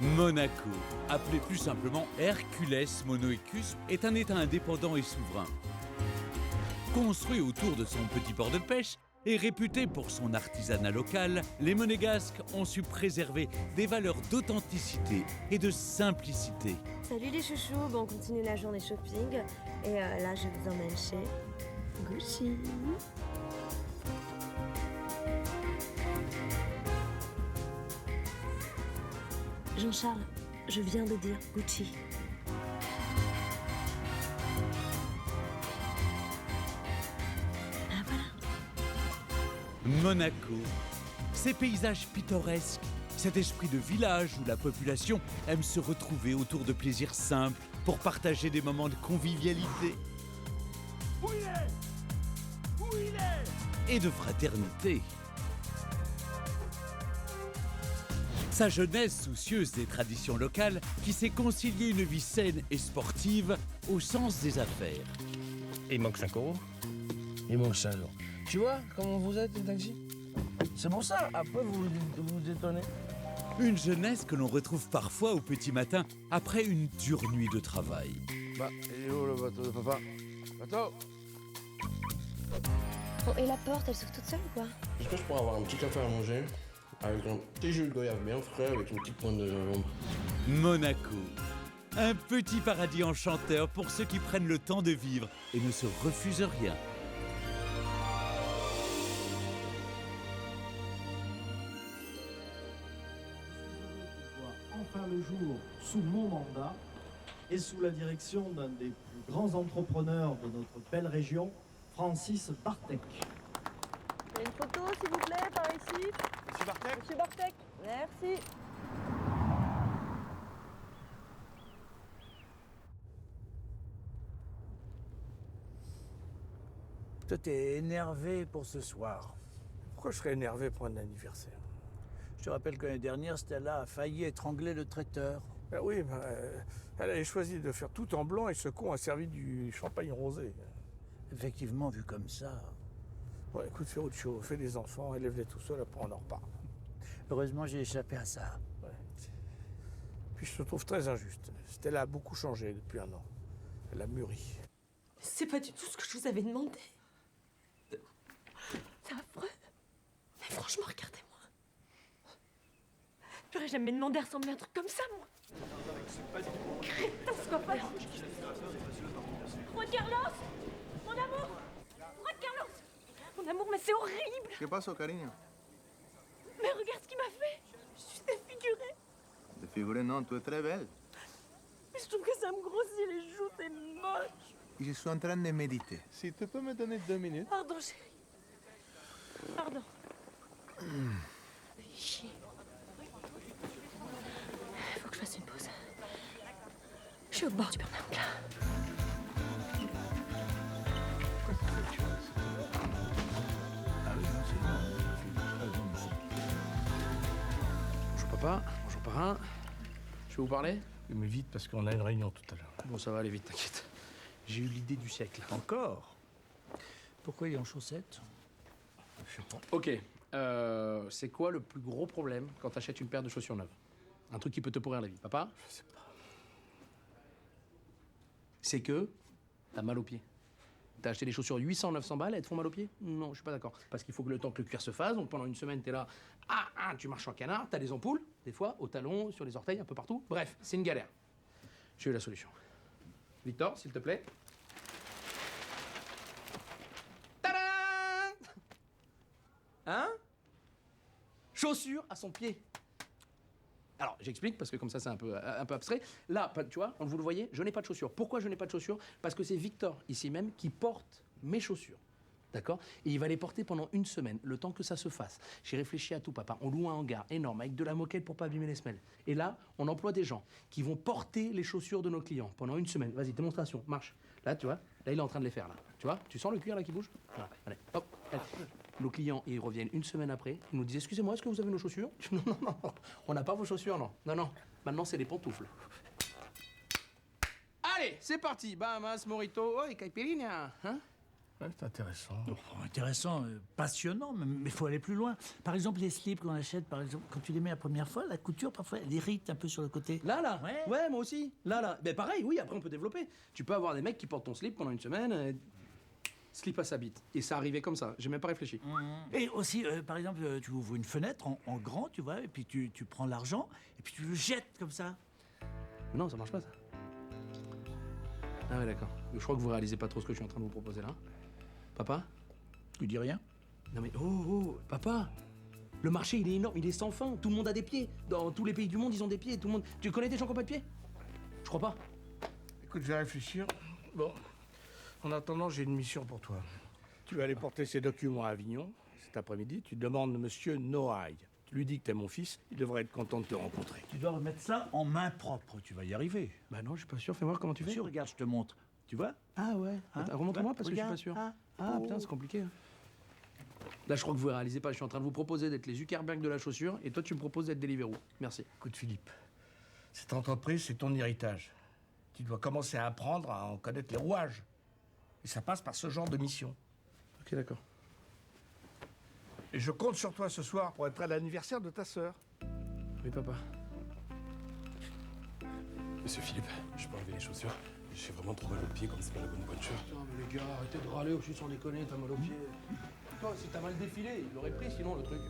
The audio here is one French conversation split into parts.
Monaco, appelé plus simplement Hercules Monoicus, est un État indépendant et souverain. Construit autour de son petit port de pêche et réputé pour son artisanat local, les Monégasques ont su préserver des valeurs d'authenticité et de simplicité. Salut les chouchous, bon, on continue la journée shopping et là je vous emmène chez Gucci. Jean-Charles, je viens de dire Gucci. Ah voilà. Monaco, ces paysages pittoresques, cet esprit de village où la population aime se retrouver autour de plaisirs simples pour partager des moments de convivialité. Où il est ? Où il est ? Et de fraternité. Sa jeunesse soucieuse des traditions locales qui sait concilier une vie saine et sportive au sens des affaires. Il manque 5 €. Il manque 5 €. Tu vois comment vous êtes, les taxis? C'est pour ça, après vous vous étonnez. Une jeunesse que l'on retrouve parfois au petit matin après une dure nuit de travail. Bah, il est où le bateau de papa? Bateau? Bon, et la porte, elle s'ouvre toute seule ou quoi? Est-ce que je pourrais avoir un petit café à manger? Avec un petit jus de goyave bien frais, avec une petite pointe de gingembre. Monaco, un petit paradis enchanteur pour ceux qui prennent le temps de vivre et ne se refusent rien. Enfin le jour sous mon mandat et sous la direction d'un des plus grands entrepreneurs de notre belle région, Francis Bartek. Une photo, s'il vous plaît, par ici. Monsieur Bartek. Monsieur Bartek. Merci. Toi, t'es énervé pour ce soir. Pourquoi je serais énervé pour un anniversaire? Je te rappelle que l'année dernière, Stella a failli étrangler le traiteur. Ben oui, elle avait choisi de faire tout en blanc et ce con a servi du champagne rosé. Effectivement, vu comme ça. Ouais, écoute, fais autre chose, fais des enfants, élève-les tout seul, après on en reparle. Heureusement, j'ai échappé à ça. Ouais. Puis je te trouve très injuste. Stella a beaucoup changé depuis un an. Elle a mûri. C'est pas du tout ce que je vous avais demandé. C'est affreux. Mais franchement, regardez-moi. J'aurais jamais demandé à ressembler à un truc comme ça, moi. Crétin, ce qu'on fait. Juan Carlos, mon amour. Juan Carlos, mon amour, mais c'est horrible. ¿Qué pasó, cariño? Mais regarde ce qu'il m'a fait. Je suis défigurée. Défiguré, non, tu es très belle. Mais je trouve que ça me grossit les joues, c'est moche. Y je suis en train de méditer. Si tu peux me donner 2 minutes. Pardon, chérie. Pardon. Fais chier. Faut que je fasse une pause. Je suis au bord du burn-out, là. Bonjour papa, bonjour parrain. Je peux vous parler? Mais vite, parce qu'on a une réunion tout à l'heure. Bon, ça va aller vite, t'inquiète. J'ai eu l'idée du siècle. Encore? Pourquoi il est en chaussettes? Ok, c'est quoi le plus gros problème quand t'achètes une paire de chaussures neuves? Un truc qui peut te pourrir la vie, papa? Je sais pas. C'est que t'as mal aux pieds. T'as acheté des chaussures 800-900 balles, elles te font mal aux pieds? Non, je suis pas d'accord. Parce qu'il faut que le temps que le cuir se fasse, donc pendant une semaine, t'es là, tu marches en canard, t'as des ampoules, des fois, au talon, sur les orteils, un peu partout. Bref, c'est une galère. J'ai eu la solution. Victor, s'il te plaît. Tadam! Hein? Chaussures à son pied. Alors, j'explique, parce que comme ça, c'est un peu abstrait. Là, tu vois, vous le voyez, je n'ai pas de chaussures. Pourquoi je n'ai pas de chaussures? Parce que c'est Victor, ici même, qui porte mes chaussures. D'accord? Et il va les porter pendant une semaine, le temps que ça se fasse. J'ai réfléchi à tout, papa. On loue un hangar énorme, avec de la moquette pour pas abîmer les semelles. Et là, on emploie des gens qui vont porter les chaussures de nos clients pendant une semaine. Vas-y, démonstration, marche. Là, tu vois, là, il est en train de les faire, là. Tu vois? Tu sens le cuir, là, qui bouge? Voilà, allez, hop, allez. nos clients, ils reviennent une semaine après, ils nous disent « Excusez-moi, est-ce que vous avez nos chaussures ?» Je dis, Non, non, non, on n'a pas vos chaussures, non. Non, non, maintenant c'est des pantoufles. Allez, c'est parti. Bahamas, Morito, oh, et caipirinha, hein? Ouais, c'est intéressant. Intéressant, passionnant, mais il faut aller plus loin. Par exemple, les slips qu'on achète, par exemple, quand tu les mets la première fois, la couture, parfois, elle irrite un peu sur le côté. Là, Ouais. ouais, moi aussi. Là. Ben pareil, oui, après on peut développer. Tu peux avoir des mecs qui portent ton slip pendant une semaine, slip à sa bite. Et ça arrivait comme ça, j'ai même pas réfléchi. Et aussi, par exemple, tu ouvres une fenêtre en grand, tu vois, et puis tu prends l'argent, et puis tu le jettes comme ça. Mais non, ça marche pas, ça. Ah ouais, d'accord. Je crois que vous réalisez pas trop ce que je suis en train de vous proposer là. Papa? Tu dis rien? Non mais papa! Le marché, il est énorme, il est sans fin. Tout le monde a des pieds. Dans tous les pays du monde, ils ont des pieds. Tout le monde... Tu connais des gens qui n'ont pas de pieds? Je crois pas. Écoute, je vais réfléchir. Bon, en attendant, j'ai une mission pour toi. Tu vas aller porter ces documents à Avignon. Cet après-midi, tu demandes monsieur Noailles. Tu lui dis que t'es mon fils, il devrait être content de te rencontrer. Tu dois remettre ça en main propre, tu vas y arriver. Bah non, je suis pas sûr. Fais voir comment tu fais. Si, regarde, je te montre. Tu vois? Ah ouais. Hein? Attends, remonte-moi parce que je suis pas Regarde. sûr. Ah. Putain, c'est compliqué. Hein. Là, je crois que vous réalisez pas. Je suis en train de vous proposer d'être les Zuckerberg de la chaussure et toi, tu me proposes d'être Deliveroo. Merci. Écoute, Philippe, cette entreprise, c'est ton héritage. Tu dois commencer à apprendre à en connaître les rouages. Et ça passe par ce genre de mission. Ok, d'accord. Et je compte sur toi ce soir pour être à l'anniversaire de ta sœur. Oui, papa. Monsieur Philippe, je peux enlever les chaussures? J'ai vraiment trop mal au pied comme c'est pas la bonne voiture. Putain, mais les gars, arrêtez de râler aussi sans déconner, t'as mal aux pieds. Toi, si t'as mal défilé, il l'aurait pris sinon le truc.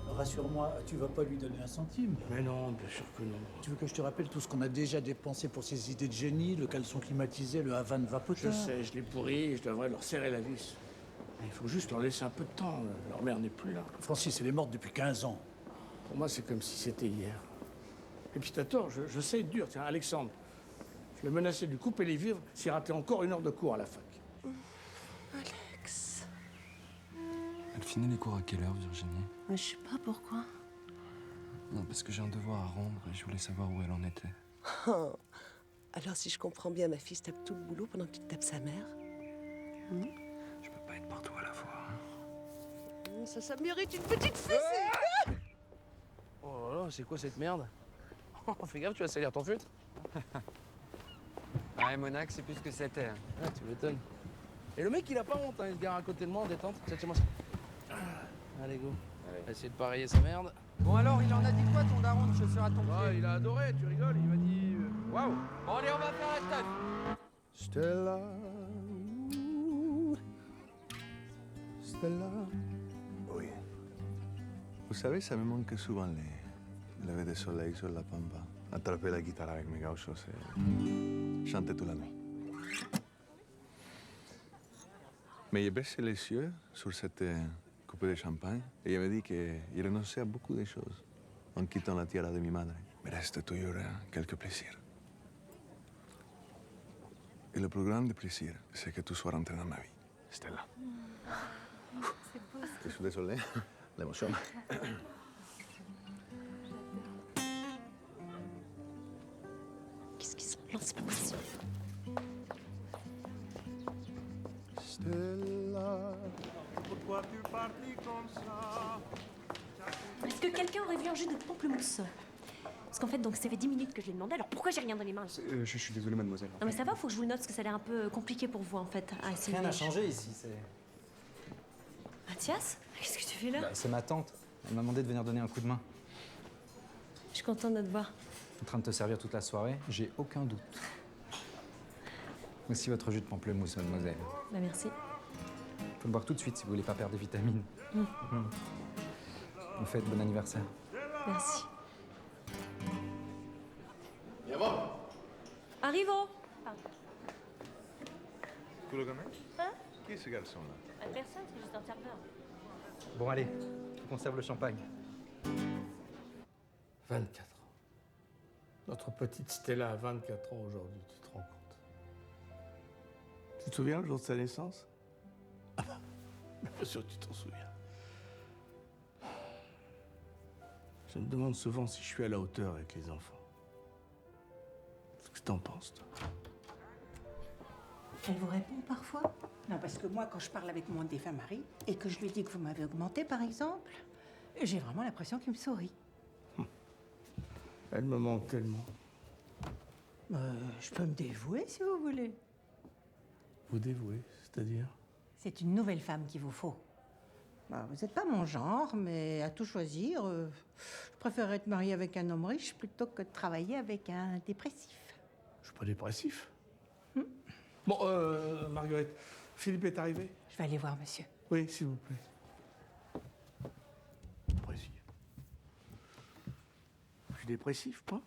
Rassure-moi, tu vas pas lui donner un centime. Mais non, bien sûr que non. Tu veux que je te rappelle tout ce qu'on a déjà dépensé pour ces idées de génie, le caleçon climatisé, le Havane vapoteur? Je sais, je l'ai pourri et je devrais leur serrer la vis. Mais il faut juste leur laisser un peu de temps. Leur mère n'est plus là. Francis, elle est morte depuis 15 ans. Pour moi, c'est comme si c'était hier. Et puis t'as tort, je sais être dur. Tiens, Alexandre, je l'ai menacé de lui couper les vivres s'il ratait encore une heure de cours à la fac. Alex. Elle finit les cours à quelle heure, Virginie? Mais je sais pas pourquoi. Non, parce que j'ai un devoir à rendre et je voulais savoir où elle en était. Oh. Alors, si je comprends bien, ma fille se tape tout le boulot pendant que tu te tapes sa mère. Je peux pas être partout à la fois. Hein. Ça mérite une petite fessée. Oh là là, c'est quoi cette merde? Fais gaffe, tu vas salir ton feutre. Ouais, Monac, c'est plus ce que c'était. Ah, tu m'étonnes. Et le mec, il a pas honte, hein, il se gare à côté de moi en détente. Tiens, moi ça. Allez, go. On va essayer de pareiller sa merde. Bon alors, il en a dit quoi ton daron de chaussures à ton pied? Ah, il a adoré, tu rigoles, il m'a dit... Waouh. Bon allez, on va faire un stuff. Stella, Stella. Oui. Vous savez, ça me manque souvent les levées de soleil sur la pampa. Attraper la guitare avec mes gauchos et chanter toute la nuit. Mais j'ai baissé les yeux sur cette coupée de champagne et il m'a dit qu'il renonçait à beaucoup de choses en quittant la tierra de mi madre. Mais reste toujours quelques plaisirs. Et le plus grand des plaisirs, c'est que tu sois rentrée dans ma vie, Stella. C'est beau. Je suis désolé, l'émotion. Qu'est-ce qu'ils sont? Non, c'est pas possible. Stella. Pourquoi tu partis comme ça? Est-ce que quelqu'un aurait vu un jus de pamplemousse? Parce qu'en fait, donc, ça fait 10 minutes que je l'ai demandé, alors pourquoi j'ai rien dans les mains? Je suis désolé, mademoiselle. Non mais ça va, faut que je vous le note, parce que ça a l'air un peu compliqué pour vous, en fait. à essayer. Rien n'a changé ici, c'est... Mathias? Qu'est-ce que tu fais là? C'est ma tante. Elle m'a demandé de venir donner un coup de main. Je suis contente de te voir. En train de te servir toute la soirée, j'ai aucun doute. Voici votre jus de pamplemousse, mademoiselle. Bah merci. Faut le boire tout de suite si vous voulez pas perdre des vitamines. En fait, bon anniversaire. Merci. Viens. Arrivo. Tu le connais? Hein? Qui est ce garçon-là? Personne, c'est juste un serveur. Bon, allez, je conserve le champagne. 24 ans. Notre petite Stella a 24 ans aujourd'hui, tu te rends compte? Tu te souviens le jour de sa naissance? Ah bah, bien sûr que tu t'en souviens. Je me demande souvent si je suis à la hauteur avec les enfants. Qu'est-ce que t'en penses, toi? Elle vous répond parfois? Non, parce que moi, quand je parle avec mon défunt mari et que je lui dis que vous m'avez augmenté, par exemple, j'ai vraiment l'impression qu'il me sourit. Elle me manque tellement. Je peux me dévouer si vous voulez. Vous dévouez, c'est-à-dire? C'est une nouvelle femme qu'il vous faut. Bah, vous n'êtes pas mon genre, mais à tout choisir, je préfère être mariée avec un homme riche plutôt que de travailler avec un dépressif. Je suis pas dépressif. Bon, Marguerite, Philippe est arrivé? Je vais aller voir monsieur. Oui, s'il vous plaît. Dépressif. Je suis dépressif, moi?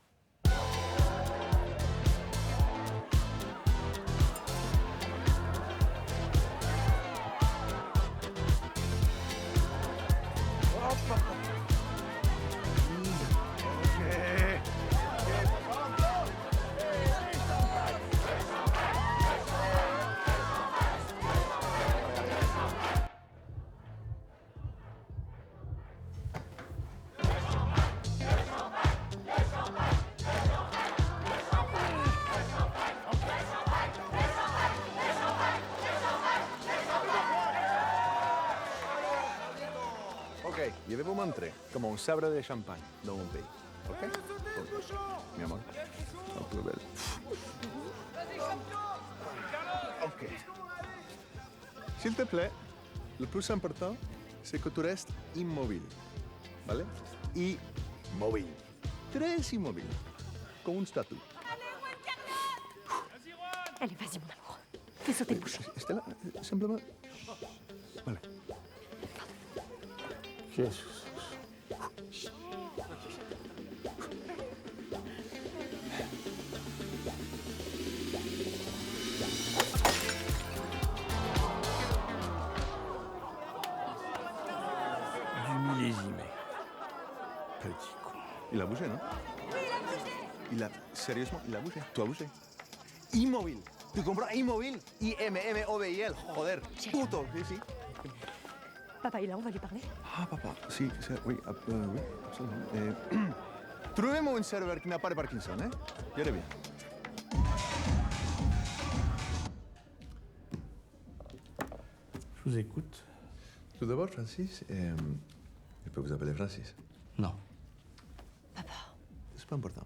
Ok, je vais vous montrer comment on sabre de champagne dans mon pays. Ok? Mi amor, la plus belle. Ok. S'il te plaît, le plus important, c'est que tu restes immobile. ¿Vale? Immobile. Très immobile. Comme une statue. Allez, vas-y, mon amour. Fais sauter le bouchon. Stella, simplement. Voilà. Qu'est-ce du millésimé. Petit con. Il a bougé, non? Oui, il a bougé. Sérieusement, il a bougé. Tu as bougé. Immobile. Tu comprends? Immobile. I-M-M-O-B-I-L. Joder. Puto. Sí, sí. Papa est là, on va lui parler. Ah, papa. Sí, oui, oui, absolument. Trouvez-moi un serveur qui n'a pas de Parkinson, hein? Je reviens. Je vous écoute. Tout d'abord, Francis, je peux vous appeler Francis? Non. C'est pas important.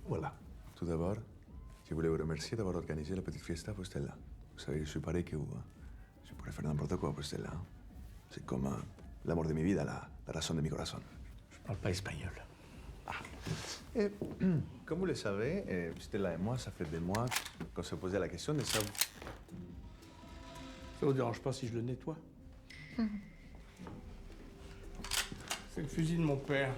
Voilà. Tout d'abord, je voulais vous remercier d'avoir organisé la petite fiesta pour Stella. Vous savez, je suis pareil que vous. Hein. Je pourrais faire n'importe quoi pour Stella. Hein. C'est comme l'amour de mi vida, la razón de mi corazón. Je parle pas espagnol. Comme vous le savez, Stella et moi, ça fait des mois qu'on se posait la question de savoir... Ça vous dérange pas si je le nettoie? C'est le fusil de mon père.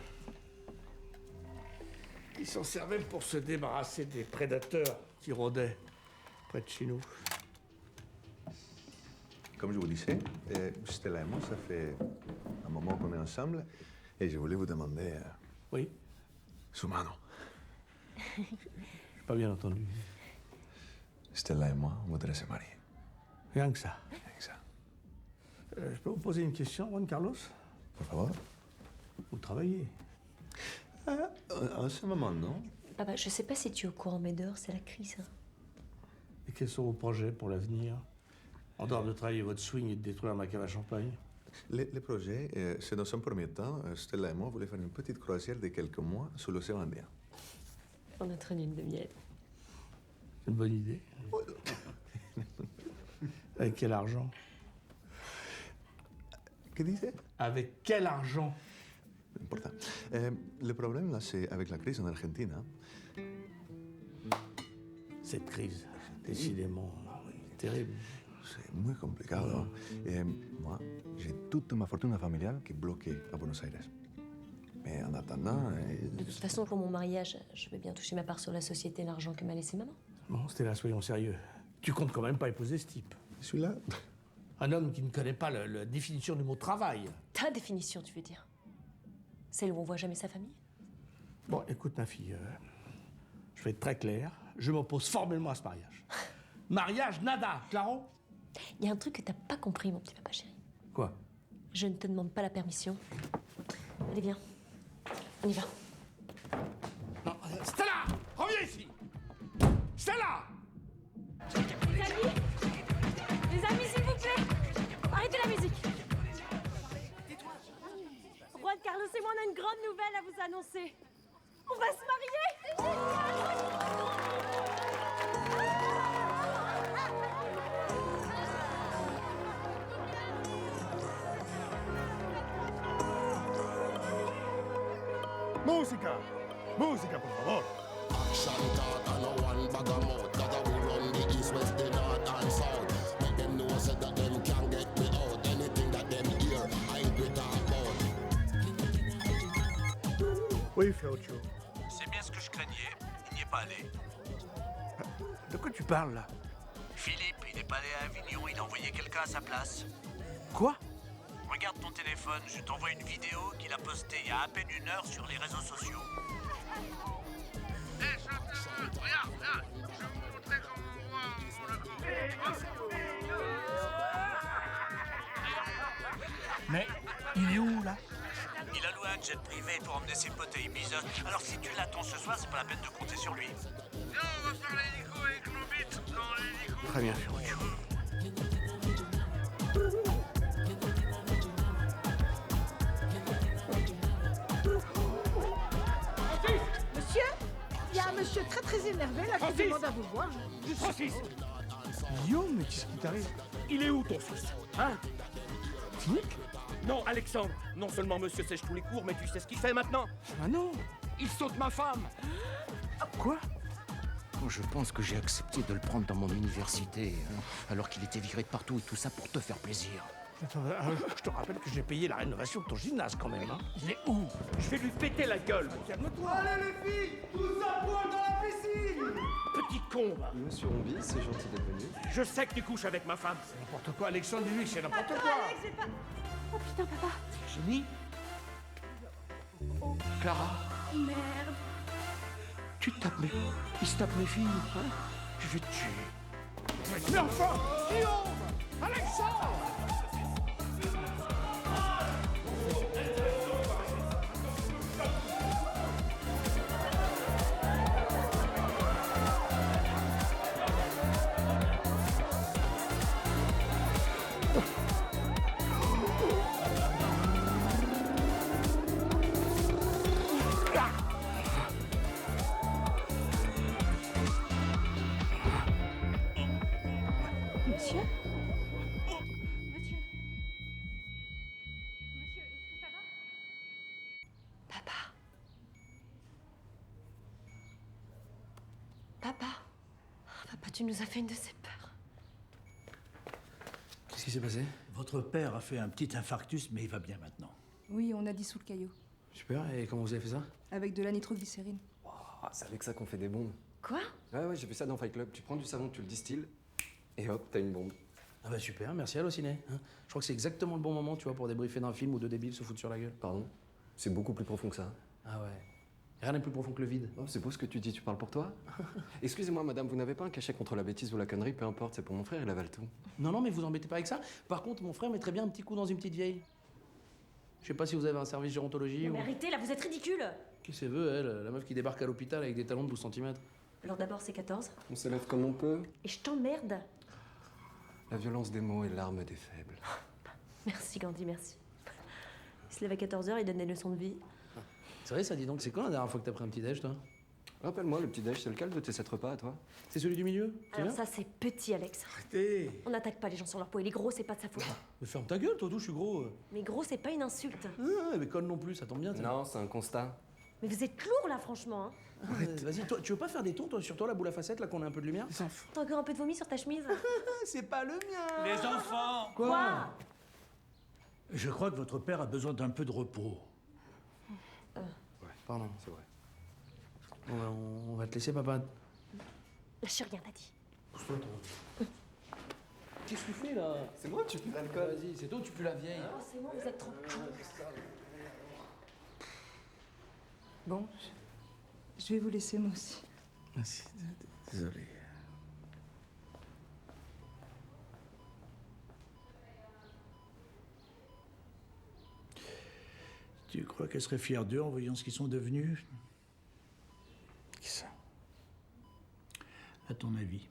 Il s'en servait pour se débarrasser des prédateurs qui rôdaient près de chez nous. Comme je vous disais, Stella et moi, ça fait un moment qu'on est ensemble et je voulais vous demander... Oui? Su mano. J'ai pas bien entendu. Stella et moi, on voudrait se marier. Rien que ça. Rien que ça. Je peux vous poser une question, Juan Carlos? Por favor. Vous travaillez? En ce moment, non. Papa, je sais pas si tu es au courant, mais dehors, c'est la crise. Hein. Et quels sont vos projets pour l'avenir? En dehors de travailler votre swing et de détruire ma cave à champagne? Les projets, c'est dans un premier temps, Stella et moi voulaient faire une petite croisière de quelques mois sur l'océan Indien. Pour notre lune de miel. C'est une bonne idée. Avec quel argent? Que disait? Avec quel argent? Important. Le problème, là, c'est avec la crise en Argentine. Hein. Cette crise, décidément, terrible. C'est muy complicado. Moi, j'ai toute ma fortune familiale qui est bloquée à Buenos Aires. Mais en attendant... De toute façon, pour mon mariage, je vais bien toucher ma part sur la société et l'argent que m'a laissé maman. Bon, Stella, soyons sérieux. Tu comptes quand même pas épouser ce type. Celui-là? Un homme qui ne connaît pas la définition du mot travail. Ta définition, tu veux dire? Celle où on voit jamais sa famille? Bon, écoute, ma fille, je vais être très clair. Je m'oppose formellement à ce mariage. Mariage, nada, claro? Il y a un truc que t'as pas compris, mon petit papa chéri. Quoi? Je ne te demande pas la permission. Allez, viens. On y va. Non, Stella! Reviens ici! Stella! Les amis! Les amis! a une grande nouvelle à vous annoncer. On va se marier. C'est Música! Música, por favor! Action talk and no one bag of mouth. Gotta we run the east, west, the north and south. Make them know so that them can get me out. Anything that them hear, I ain't with talk about. Oui, Ferruccio. C'est bien ce que je craignais. Il n'y est pas allé. De quoi tu parles, là? Philippe, il n'est pas allé à Avignon, il a envoyé quelqu'un à sa place. Quoi? Regarde ton téléphone, je t'envoie une vidéo qu'il a postée il y a à peine 1 heure sur les réseaux sociaux. Hé, regarde, regarde! Je vais vous montrer comment on voit Mais il est où, là? Il a loué un jet privé pour emmener ses potes à Ibiza. Alors si tu l'attends ce soir, c'est pas la peine de compter sur lui. Viens, on va faire l'hélico avec nos bites dans l'hélico. Très bien, Ferruccio. Monsieur, il y a un monsieur très énervé là qui Francis demande à vous voir. Francis! Guillaume, mais qu'est-ce qui t'arrive? Il est où ton fils? Hein? Philippe? Non, Alexandre! Non seulement monsieur sèche tous les cours, mais tu sais ce qu'il fait maintenant? Ah non! Il saute ma femme! Quoi? Je pense que j'ai accepté de le prendre dans mon université, hein, alors qu'il était viré de partout et tout ça pour te faire plaisir. Attends, je te rappelle que j'ai payé la rénovation de ton gymnase quand même, hein. Il est où? Je vais lui péter la gueule! Calme-toi! Allez les filles! Tous à poil dans la piscine! Petit con, va! Monsieur Rombi, c'est gentil d'être venu. Je sais que tu couches avec ma femme. C'est n'importe quoi, Alexandre, lui, c'est n'importe Attends, quoi! Alex, j'ai pas... Oh putain, papa. Génie? Clara? Merde. Tu tapes mes... Il se tape mes filles, hein? Je vais te tuer. Mais enfin! Guillaume! Alexandre! Monsieur? Monsieur? Monsieur, est-ce que ça va? Papa. Papa. Papa, tu nous as fait une de ces peurs. Qu'est-ce qui s'est passé? Votre père a fait un petit infarctus, mais il va bien maintenant. Oui, on a dissous le caillot. Super, et comment vous avez fait ça? Avec de la nitroglycérine. Ah, c'est avec ça qu'on fait des bombes. Quoi? Ouais, j'ai vu ça dans Fight Club. Tu prends du savon, tu le distilles, et hop, t'as une bombe. Ah bah super, merci Allociné. Hein, je crois que c'est exactement le bon moment, tu vois, pour débriefer d'un film où deux débiles se foutent sur la gueule. Pardon? C'est beaucoup plus profond que ça. Ah ouais. Rien n'est plus profond que le vide. Oh, c'est beau ce que tu dis, tu parles pour toi? Excusez-moi, madame, vous n'avez pas un cachet contre la bêtise ou la connerie? Peu importe, c'est pour mon frère, il avale tout. Non, non, mais vous embêtez pas avec ça. Par contre, mon frère mettrait bien un petit coup dans une petite vieille. Je sais pas si vous avez un service gérontologie Non, ou... mais arrêtez, là, vous êtes ridicule. Qui c'est veut, elle, la meuf qui débarque à l'hôpital avec des talons de 12 cm. Alors d'abord, c'est 14. On s'élève comme on peut. Et je t'emmerde. La violence des mots est l'arme des faibles. Merci, Gandhi, merci. Il se lève à 14h, il donne des leçons de vie. C'est vrai ça, dis donc, c'est quand la dernière fois que t'as pris un petit déj, toi? Rappelle-moi, le petit déj, c'est lequel de tes 7 repas à toi? C'est celui du milieu? Alors ça, c'est petit, Alex. Arrêtez! On n'attaque pas les gens sur leur peau. Il est gros, c'est pas de sa faute. Mais ferme ta gueule, toi, d'où je suis gros. Mais gros, c'est pas une insulte. Ah, mais conne non plus, ça tombe bien. Non, c'est un constat. Mais vous êtes lourd, là, franchement. Hein. Vas-y, toi, tu veux pas faire des tours, toi, sur toi, la boule à facettes, là, qu'on a un peu de lumière? T'as encore un peu de vomi sur ta chemise? C'est pas le mien! Les enfants! Quoi? Je crois que votre père a besoin d'un peu de repos. Ouais, pardon, c'est vrai. On va te laisser, papa. Lâche rien, t'as dit. Pousse-toi, toi. Qu'est-ce que tu fais, là? C'est moi, tu pues l'alcool. Vas-y, c'est toi ou tu pues la vieille? Oh, c'est moi, vous êtes trop con. Bon, je vais vous laisser moi aussi. Merci, désolé. Tu crois qu'elle serait fière d'eux en voyant ce qu'ils sont devenus? Qui ça? À ton avis?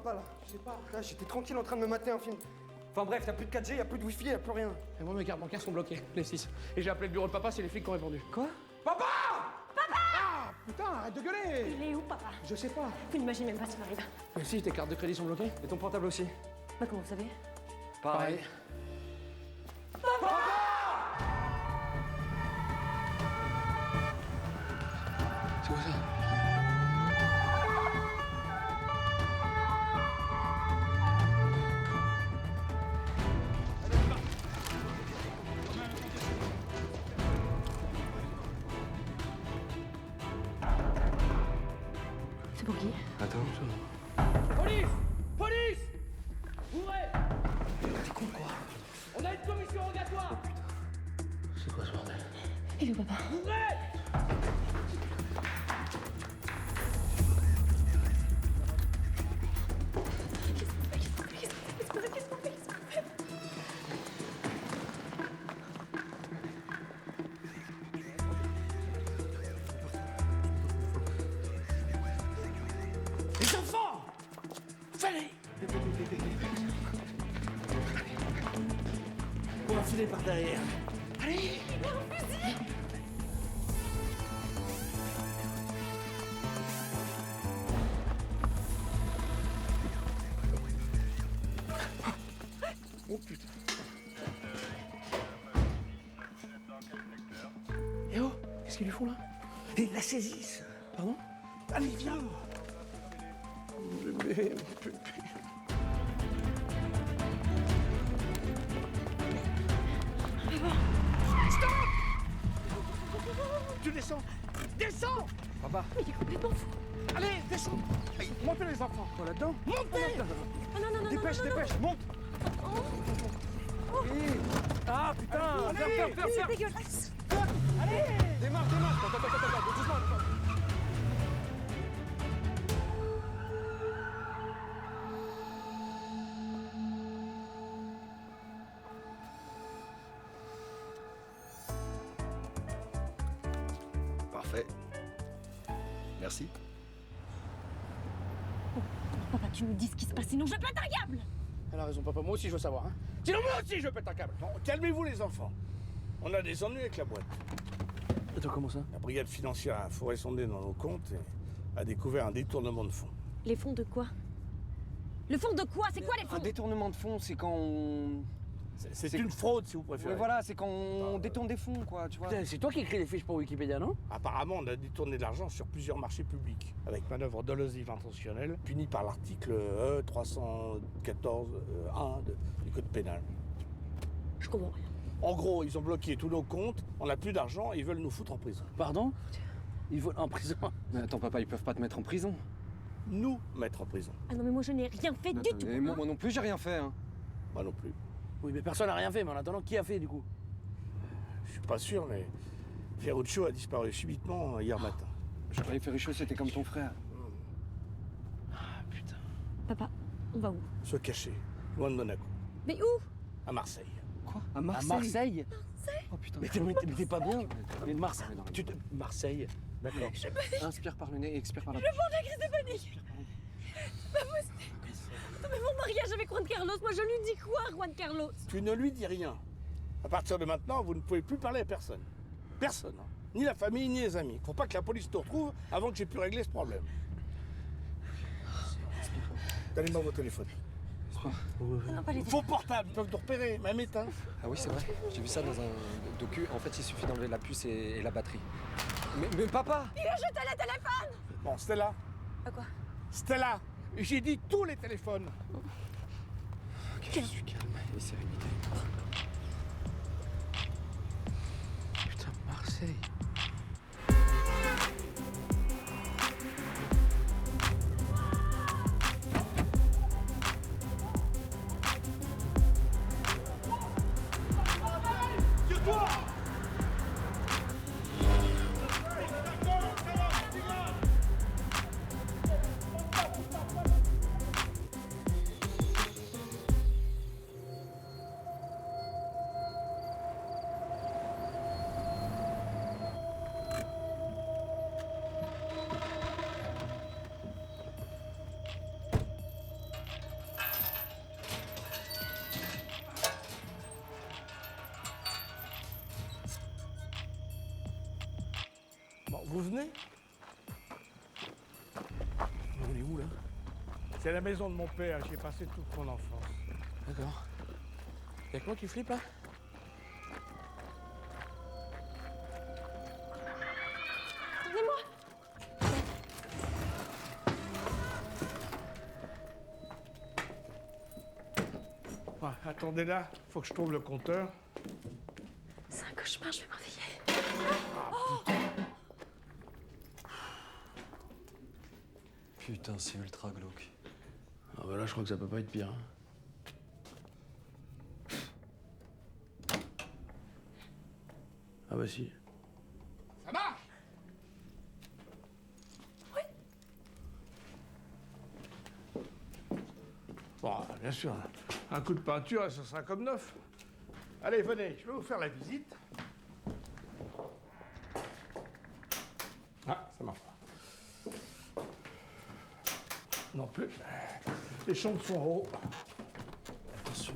pas là? Je sais pas. Là, j'étais tranquille en train de me mater un film. Enfin bref, y'a plus de 4G, y'a plus de Wi-Fi, y'a plus rien. Et moi, mes cartes bancaires sont bloquées, les 6. Et j'ai appelé le bureau de papa, c'est les flics qui ont répondu. Quoi? Papa! Ah, putain, arrête de gueuler! Il est où, papa? Je sais pas. Vous n'imaginez même pas ce qui m'arrive. Mais si, tes cartes de crédit sont bloquées. Et ton portable aussi. Bah, comment vous savez? Pareil. C'est quoi ça? C'est pour qui? Attends. Police! Police! Ouvrez! T'es con quoi? On a une commission rogatoire! C'est quoi ce bordel? Il est où, papa? Ouvrez! Les enfants! Fallait! On va filer par derrière. Allez! Oh putain. Eh oh, qu'est-ce qu'ils lui font là? Ils la saisissent. Pardon? Allez, viens! Mon bébé, mon bébé. Tu descends! Descends! Papa. Mais il est complètement fou. Allez, descends! Allez, montez les enfants! Quoi là-dedans? Montez! Ah non, non, non, Dépêche, non, non, dépêche, monte! Ah putain! Allez, Faire! C'est dégueulasse. Allez! Démarre! Attends, doucement! Parfait. Merci. Papa, tu nous dis ce qui se passe, sinon je pète un câble. Elle a raison, papa. Moi aussi, je veux savoir. Hein. Sinon, moi aussi, je pète un câble. Bon, calmez-vous, les enfants. On a des ennuis avec la boîte. Attends, comment ça? La brigade financière a forêt sondé dans nos comptes et a découvert un détournement de fonds. Les fonds de quoi? Le fond de quoi? C'est quoi les Un fonds? détournement de fonds, c'est quand on... C'est une fraude, si vous préférez. Ouais, voilà, c'est quand on détourne des fonds, quoi, tu vois. Putain, c'est toi qui écris les fiches pour Wikipédia, non? Apparemment, on a détourné de l'argent sur plusieurs marchés publics, avec manœuvre dolosive intentionnelle, punie par l'article E314-1 du Code pénal. Je comprends rien. En gros, ils ont bloqué tous nos comptes, on n'a plus d'argent et ils veulent nous foutre en prison. Pardon? Ils vont en prison? Mais attends, papa, ils peuvent pas te mettre en prison. Nous mettre en prison. Ah non, mais moi je n'ai rien fait du tout. Et moi non plus, j'ai rien fait. Hein. Moi non plus. Oui, mais personne n'a rien fait, mais en attendant, qui a fait du coup? Je suis pas sûr, mais Ferruccio a disparu subitement hier matin. Je croyais que Ferruccio, c'était comme ton frère. Ah, putain. Papa, on va où? Se cacher, loin de Monaco, Mais où? à Marseille. Quoi? À Marseille? Oh putain. Mais t'es pas bien? Mais Marseille. Marseille. D'accord. Inspire par le nez et expire par la Je prends la crise de panique. C'est pas possible. Non, mais mon mariage avec Juan Carlos, moi je lui dis quoi, Juan Carlos? Tu ne lui dis rien. À partir de maintenant, vous ne pouvez plus parler à personne. Personne. Hein. Ni la famille, ni les amis. Faut pas que la police te retrouve avant que j'ai pu régler ce problème. Donnez-moi vos téléphones. Non, pas les Vos portables, ils peuvent nous repérer, même éteint. Ah oui, c'est vrai. J'ai vu ça dans un docu. En fait, il suffit d'enlever la puce et la batterie. Mais papa! Il a jeté le téléphone! Bon, Stella. À quoi? Stella, j'ai dit tous les téléphones. Ok, je suis calme et sérénité. Putain, Marseille. Bon, vous venez? On est où, là? C'est la maison de mon père, j'y ai passé toute mon enfance. D'accord. Y'a que moi qui flippe, là? Attendez-moi. Ouais, attendez là, faut que je trouve le compteur. C'est un cauchemar, je vais m'en réveiller. Putain, c'est ultra glauque. Ah bah là, je crois que ça peut pas être pire. Hein. Ah bah si. Ça marche? Bon, bien sûr, un coup de peinture et ce sera comme neuf. Allez, venez, je vais vous faire la visite. Ah, ça marche pas. Non plus. Les chambres sont en haut. Attention.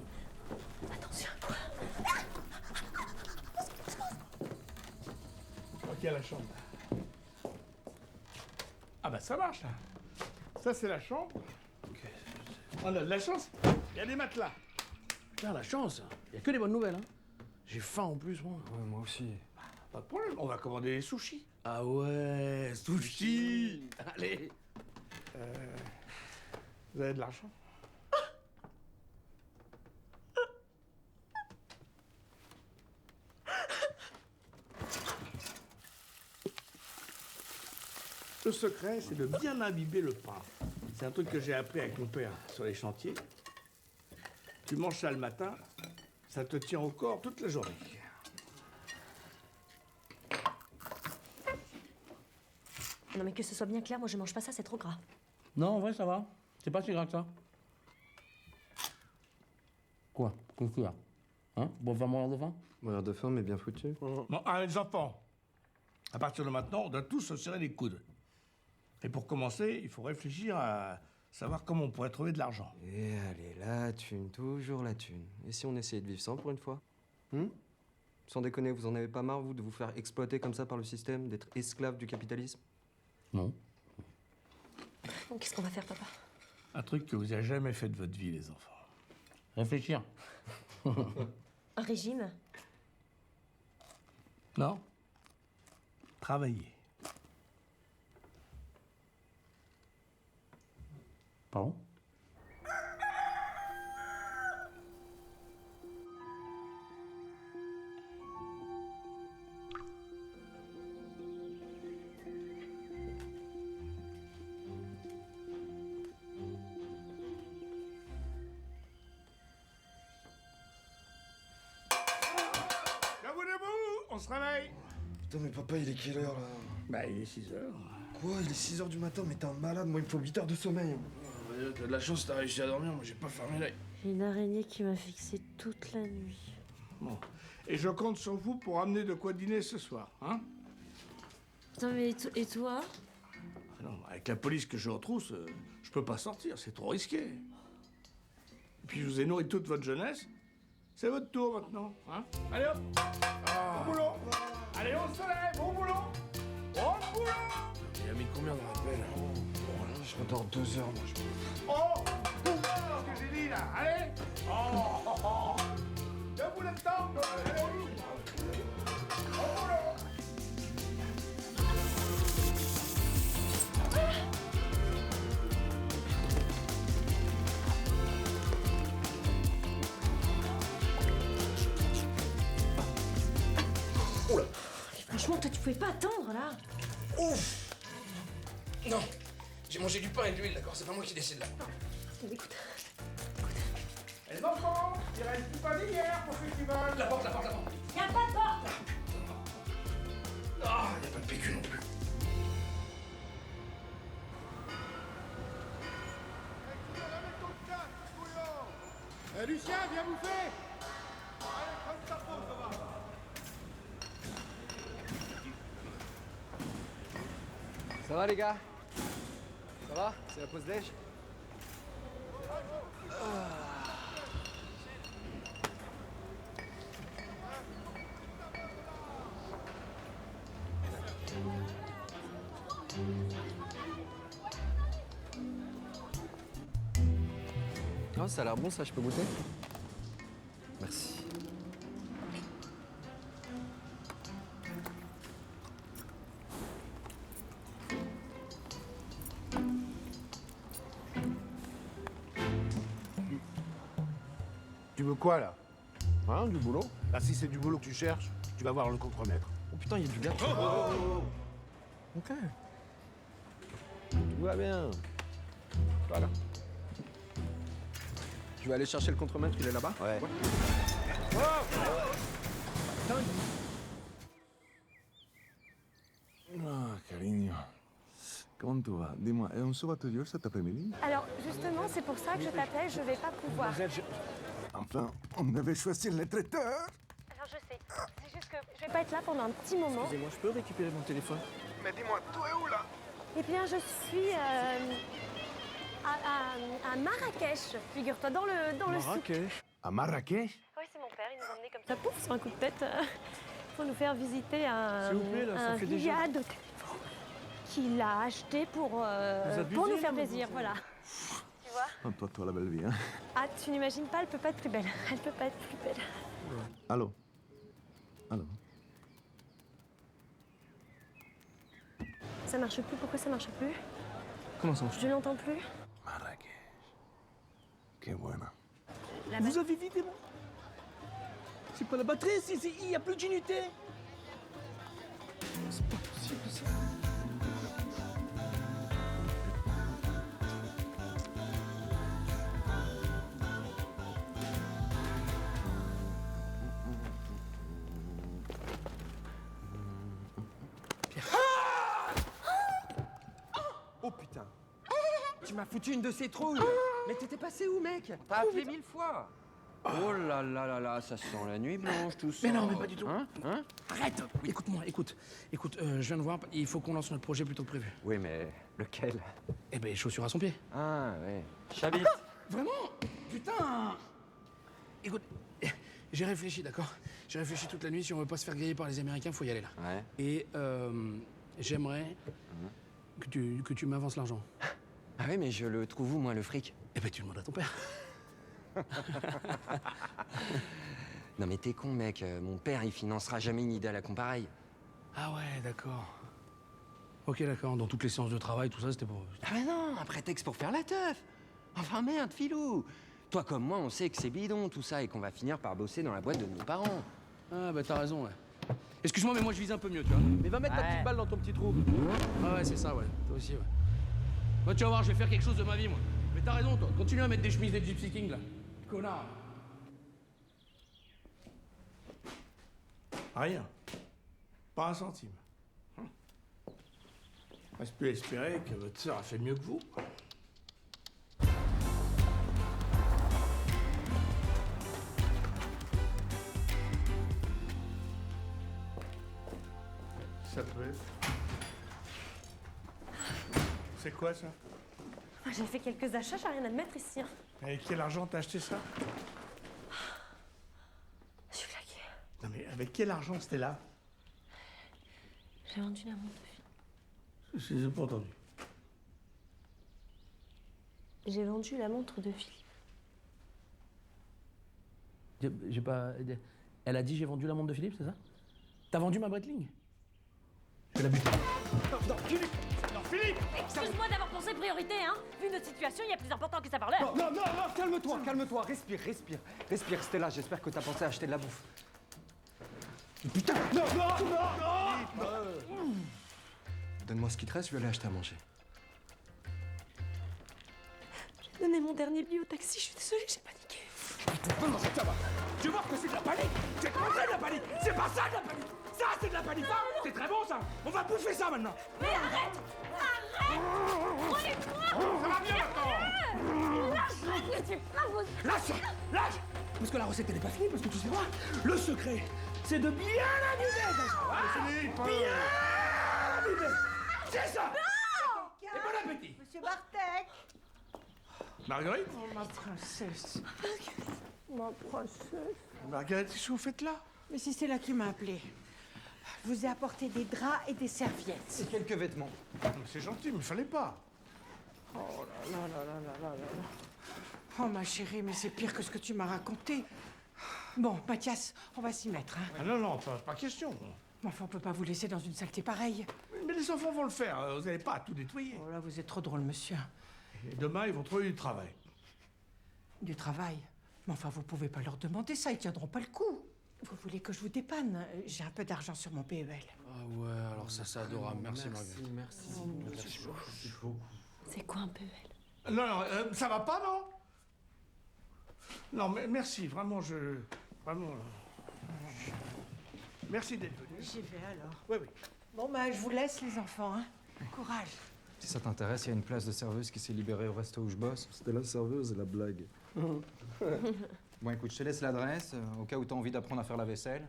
Attention à quoi? Ok, la chambre. Ah bah ça marche, là. Ça, c'est la chambre. Ok. On a de la chance. Il y a des matelas. Putain, la chance. Y a que des bonnes nouvelles, hein. J'ai faim en plus, moi. Ouais, moi aussi. Pas de problème, on va commander des sushis. Ah ouais, sushi. Allez. Vous avez de l'argent? Le secret, c'est de bien imbiber le pain. C'est un truc que j'ai appris avec mon père sur les chantiers. Tu manges ça le matin, ça te tient au corps toute la journée. Non mais que ce soit bien clair, moi je mange pas ça, c'est trop gras. Non, en vrai, ça va. C'est pas si grave que ça. Quoi? Qu'est-ce qu'il y a? Hein? Bon, va mourir de faim? Mourir de faim, mais bien foutu. Bon, allez, les enfants, à partir de maintenant, on doit tous se serrer les coudes. Et pour commencer, il faut réfléchir à savoir comment on pourrait trouver de l'argent. Et allez, la thune, toujours la thune. Et si on essayait de vivre sans pour une fois? Sans déconner, vous en avez pas marre, vous, de vous faire exploiter comme ça par le système, d'être esclave du capitalisme? Non. Bon, qu'est-ce qu'on va faire, papa? Un truc que vous n'avez jamais fait de votre vie, les enfants. Réfléchir. Un régime? Non. Travailler. Pardon? On se réveille. Putain, mais papa, il est quelle heure, là? Bah, il est 6 heures. Quoi? Il est 6 heures du matin, mais t'es un malade, moi, il me faut 8 heures de sommeil. T'as de la chance, t'as réussi à dormir, moi j'ai pas fermé l'œil. Une araignée qui m'a fixé toute la nuit. Bon. Et je compte sur vous pour amener de quoi dîner ce soir, hein? Putain, mais et toi? Ah non, avec la police que je retrousse, je peux pas sortir, c'est trop risqué. Et puis je vous ai nourri toute votre jeunesse. C'est votre tour maintenant, hein? Allez hop! Bon boulot! Allez, on se lève! Bon boulot! Bon boulot! Il a mis combien dans l'appel? Je m'endors 2 heures, moi. Oh! Bon boulot, ce que j'ai dit là! Allez! Oh! Debout le temps! Allez! Bon boulot! Franchement, toi, tu pouvais pas attendre, là. Ouf! Non, j'ai mangé du pain et de l'huile, d'accord? C'est pas moi qui décide là. Écoute. Les enfants, il reste plus pas d'hier pour ceux qui veulent. La porte, la porte, la porte. Y'a pas de porte! Ah, y a pas de PQ non plus. Lucien, viens bouffer! Allez, prends ta pause, ça va. Ça va, les gars? Ça va? C'est la pause déj? Ah, ça a l'air bon, ça, je peux goûter? Merci. Tu veux quoi, là? Hein, du boulot? Bah, si c'est du boulot que tu cherches, tu vas voir le contremaître. Oh putain, il y a du gâteau. Ok. Tout va bien. Voilà. Tu vas aller chercher le contremaître, il est là-bas? Ouais. Ah, cariño. Comment tu vas? Dis-moi, et on se voit toujours cet après-midi? Alors, justement, c'est pour ça que je t'appelle, je vais pas pouvoir. Enfin, on devait choisir le traiteur. Alors, je sais, c'est juste que je vais pas être là pendant un petit moment. Excusez-moi, je peux récupérer mon téléphone? Mais dis-moi, toi es où là? Eh bien, je suis à Marrakech, figure-toi, dans le sud. Marrakech? À Marrakech? Oui, c'est mon père, il nous a emmenés comme ça, pouf, sur un coup de tête, pour nous faire visiter S'il vous plaît, là, ça un fait déjà- riad au téléphone qu'il a acheté pour nous faire plaisir, voilà. Tu vois? Oh, toi, la belle vie, hein? Ah, tu n'imagines pas, elle peut pas être plus belle. Elle peut pas être plus belle. Allô? Allô? Ça marche plus, pourquoi ça marche plus? Comment ça marche? Je l'entends plus. Marrakech. Qué buena. Vous avez vidé mon... C'est pas la batterie, il y a plus d'unité. C'est pas possible, ça. Oh putain. Tu m'as foutu une de ces trouilles. Mais t'étais passé où, mec? T'as appelé 1000 fois. Oh là là là là, ça sent la nuit blanche, tout ça. Mais non, mais pas du tout. Hein? Arrête. Écoute-moi, écoute, je viens de voir, il faut qu'on lance notre projet plus tôt que prévu. Oui, mais lequel? Eh ben, chaussures à son pied. Ah, ouais. Chabit. Vraiment? Putain! Écoute, j'ai réfléchi, d'accord? J'ai réfléchi toute la nuit, si on veut pas se faire griller par les Américains, faut y aller là. Ouais. Et j'aimerais que tu m'avances l'argent. Ah oui, mais je le trouve où, moi, le fric? Eh ben, tu demandes à ton père. Non mais t'es con, mec. Mon père, il financera jamais une idée à la con pareille. Ah ouais, d'accord. Ok, d'accord. Dans toutes les séances de travail, tout ça, c'était pour... Ah mais non, un prétexte pour faire la teuf. Enfin merde, filou. Toi comme moi, on sait que c'est bidon tout ça et qu'on va finir par bosser dans la boîte de nos parents. Ah bah t'as raison, ouais. Excuse-moi, mais moi je vise un peu mieux, tu vois. Mais va mettre ta petite balle dans ton petit trou. Ah ouais, c'est ça, ouais. Toi aussi, ouais. Moi, tu vas voir, je vais faire quelque chose de ma vie, moi. Mais t'as raison, toi. Continue à mettre des chemises des Gypsy King, là. Connard. Rien. Pas un centime. Reste plus à espérer que votre sœur a fait mieux que vous. Ça peut être. C'est quoi ça? J'ai fait quelques achats, j'ai rien à te mettre ici. Hein. Avec quel argent t'as acheté ça? Je suis claquée. Non mais avec quel argent, Stella? J'ai vendu la montre de Philippe. Je les ai pas entendus. J'ai vendu la montre de Philippe. J'ai pas... Elle a dit j'ai vendu la montre de Philippe, c'est ça? T'as vendu ma Breitling? Je vais la buter. Non, Philippe! Non, Philippe! Excuse-moi d'avoir pensé priorité, hein. Vu notre situation, il y a plus important que savoir l'heure. Non, calme-toi, respire. Respire, Stella, j'espère que t'as pensé à acheter de la bouffe. Putain! Non! Donne-moi ce qui te reste, je vais aller acheter à manger. J'ai donné mon dernier billet au taxi, je suis désolée, j'ai paniqué. Non, ça va. Tu vois que c'est de la panique. C'est pas ça de la panique. C'est pas ça de la panique. Ça, c'est de la panique. Ça, c'est très bon, ça. On va bouffer ça maintenant. Mais arrête! Prenez-toi! Ça va bien maintenant. Lâche! Ne suis pas vous... Lâche. Parce que la recette, elle est pas finie, parce que tu sais quoi? Le secret, c'est de bien abuser. Bien abuser. C'est ça. Et bon appétit. Monsieur Bartek. Marguerite? Oh, ma princesse. Ma princesse. Marguerite, qu'est-ce que vous faites là? Mais si c'est là qui m'a appelé. Je vous ai apporté des draps et des serviettes. Et quelques vêtements. C'est gentil, mais il fallait pas. Oh là là là là là là là. Oh, ma chérie, mais c'est pire que ce que tu m'as raconté. Bon, Mathias, on va s'y mettre, hein. Ah non, pas question. Mais enfin, on peut pas vous laisser dans une saleté pareille. Mais les enfants vont le faire, vous n'allez pas tout nettoyer. Oh là, vous êtes trop drôle, monsieur. Et demain, ils vont trouver du travail. Du travail? Mais enfin, vous pouvez pas leur demander ça, ils tiendront pas le coup. Vous voulez que je vous dépanne? J'ai un peu d'argent sur mon PEL. Ah ouais, alors ça c'est adorable. Merci Marguerite. Merci beaucoup. C'est quoi un PEL? Non, ça va pas, non? Non, mais merci, vraiment, Vraiment... Merci d'être venu. J'y vais alors. Oui. Bon, bah, je vous laisse, les enfants, hein. Courage. Si ça t'intéresse, il y a une place de serveuse qui s'est libérée au resto où je bosse. C'était la serveuse et la blague. Bon, écoute, je te laisse l'adresse, au cas où t'as envie d'apprendre à faire la vaisselle.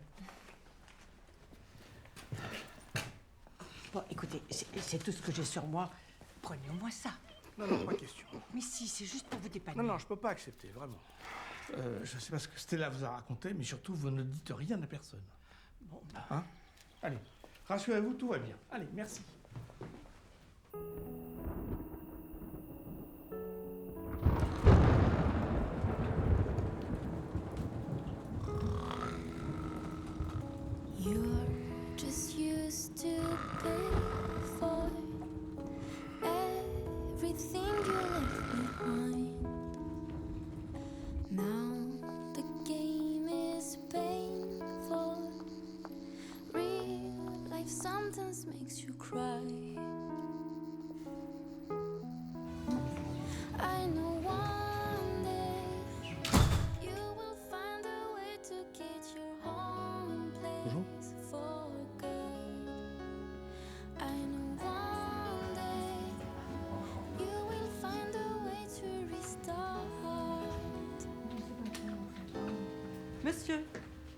Bon, écoutez, c'est tout ce que j'ai sur moi. Prenez au moins ça. Non, pas question. Mais si, c'est juste pour vous dépanner. Non, je peux pas accepter, vraiment. Je sais pas ce que Stella vous a raconté, mais surtout, vous ne dites rien à personne. Bon, bah... Hein? Allez, rassurez-vous, tout va bien. Allez, merci. You're just used to pay for everything you left behind. Now the game is painful. Real life sometimes makes you cry. I know one day you will find a way to get your home place for good. I know one day you will find a way to restart. Monsieur,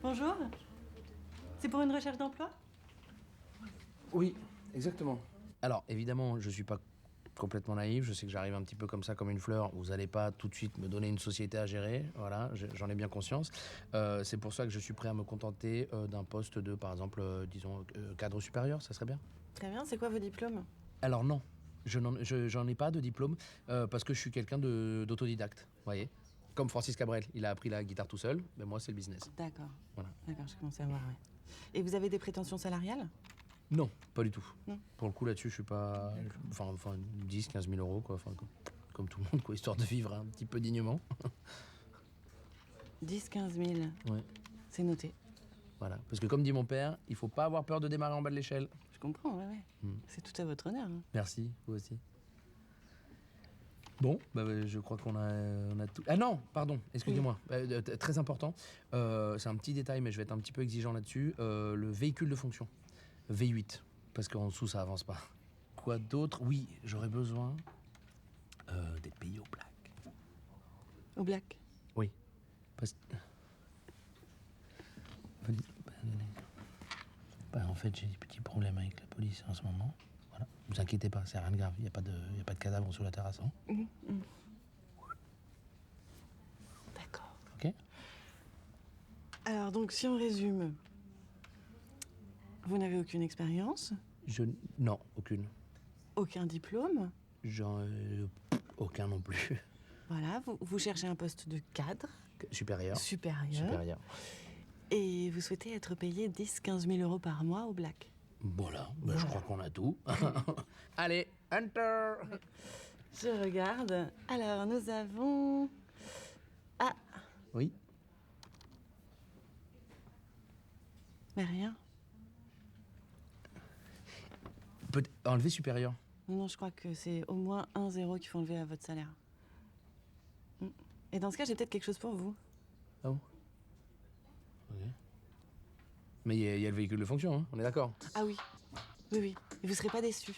bonjour. C'est pour une recherche d'emploi? Oui, exactement. Alors, évidemment, je suis pas complètement naïf. Je sais que j'arrive un petit peu comme ça, comme une fleur. Vous allez pas tout de suite me donner une société à gérer. Voilà, j'en ai bien conscience. C'est pour ça que je suis prêt à me contenter d'un poste de, par exemple, disons, cadre supérieur. Ça serait bien. Très bien, c'est quoi vos diplômes? Alors non, j'en ai pas de diplôme parce que je suis quelqu'un d'autodidacte, vous voyez. Comme Francis Cabrel, il a appris la guitare tout seul, mais moi c'est le business. D'accord. Voilà. D'accord, je commence à voir, ouais. Et vous avez des prétentions salariales? Non, pas du tout. Non. Pour le coup là-dessus, je suis pas... Enfin 10, 15 000 euros, quoi. Enfin, comme tout le monde, quoi, histoire de vivre un petit peu dignement. 10, 15 000. Ouais. C'est noté. Voilà. Parce que comme dit mon père, il faut pas avoir peur de démarrer en bas de l'échelle. Je comprends, ouais. C'est tout à votre honneur. Hein. Merci, vous aussi. Bon, je crois qu'on a tout... Ah non, pardon, excusez-moi. Très important. C'est un petit détail, mais je vais être un petit peu exigeant là-dessus. Le véhicule de fonction. V8. Parce qu'en dessous, ça avance pas. Quoi d'autre? Oui, j'aurais besoin d'être payé au black. Au black? Oui. Parce... en fait, j'ai des petits problèmes avec la police en ce moment. Voilà. Ne vous inquiétez pas, c'est rien de grave. Il n'y a pas de cadavre sur la terrasse. Hein. D'accord. Ok. Alors, donc, si on résume, vous n'avez aucune expérience? Non, aucune. Aucun diplôme? Aucun non plus. Voilà, vous cherchez un poste de cadre? Supérieur. Supérieur. Et vous souhaitez être payé 10-15 000 euros par mois au black? Voilà, je crois qu'on a tout. Allez, enter. Je regarde. Alors, nous avons... Ah, Oui. mais rien. Enlever supérieur. Non, je crois que c'est au moins 1 0 qu'il faut enlever à votre salaire. Et dans ce cas, j'ai peut-être quelque chose pour vous. Ah bon? Ok. Mais il y a le véhicule de fonction, hein, on est d'accord? Ah oui. Oui. Et vous serez pas déçus.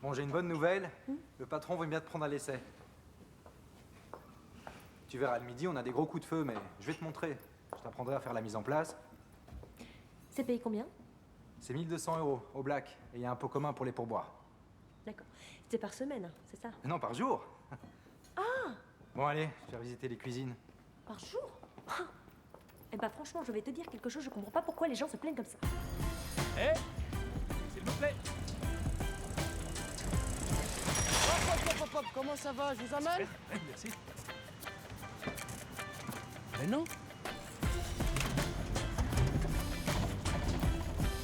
Bon, j'ai une bonne nouvelle. Le patron veut bien te prendre à l'essai. Tu verras, le midi, on a des gros coups de feu, mais je vais te montrer. Je t'apprendrai à faire la mise en place. C'est payé combien? C'est 1 200 € au black, et il y a un pot commun pour les pourboires. D'accord. C'est par semaine, hein, c'est ça? Mais non, par jour. Ah! Bon, allez, je vais visiter les cuisines. Par jour? Ah. Eh ben franchement, je vais te dire quelque chose, je comprends pas pourquoi les gens se plaignent comme ça. Eh, s'il vous plaît. Hop, comment ça va? Je vous amène? Merci. Mais non.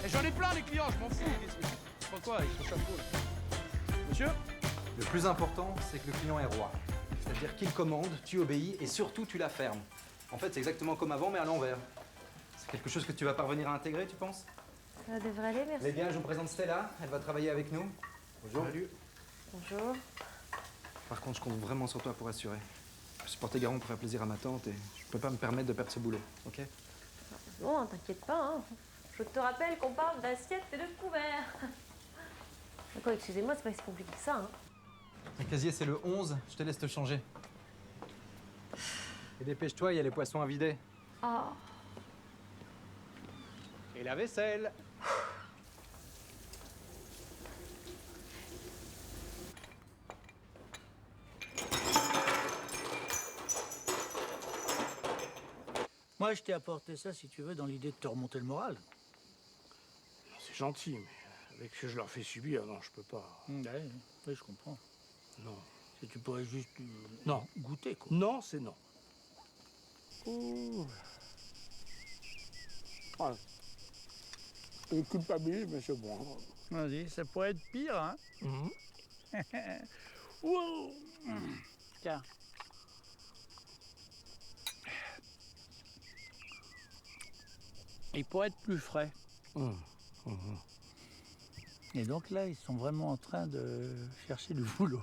Et j'en ai plein les clients, je m'en fous. Prends quoi avec ton chapeau là? Monsieur? Le plus important, c'est que le client est roi. C'est-à-dire qu'il commande, tu obéis, et surtout, tu la fermes. En fait, c'est exactement comme avant, mais à l'envers. C'est quelque chose que tu vas parvenir à intégrer, tu penses? Ça devrait aller, merci. Eh bien, je vous présente Stella, elle va travailler avec nous. Bonjour. Salut. Bonjour. Par contre, je compte vraiment sur toi pour assurer. Je suis porté garant pour faire plaisir à ma tante et je peux pas me permettre de perdre ce boulot, ok? Bon, t'inquiète pas, hein. Je te rappelle qu'on parle d'assiettes et de couverts. D'accord, excusez-moi, c'est pas si compliqué que ça, hein. Le casier, c'est le 11, je te laisse te changer. Et dépêche-toi, il y a les poissons à vider. Ah. Et la vaisselle. Moi, je t'ai apporté ça, si tu veux, dans l'idée de te remonter le moral. C'est gentil, mais avec ce que je leur fais subir, non, je peux pas. Ouais, oui, je comprends. Non. Si tu pourrais juste Non. goûter, quoi. Non, c'est non. Ouh. Ah. Je culpabilise, mais c'est bon. Vas-y, ça pourrait être pire, hein? Wow. Tiens. Il pourrait être plus frais. Et donc là, ils sont vraiment en train de chercher du boulot.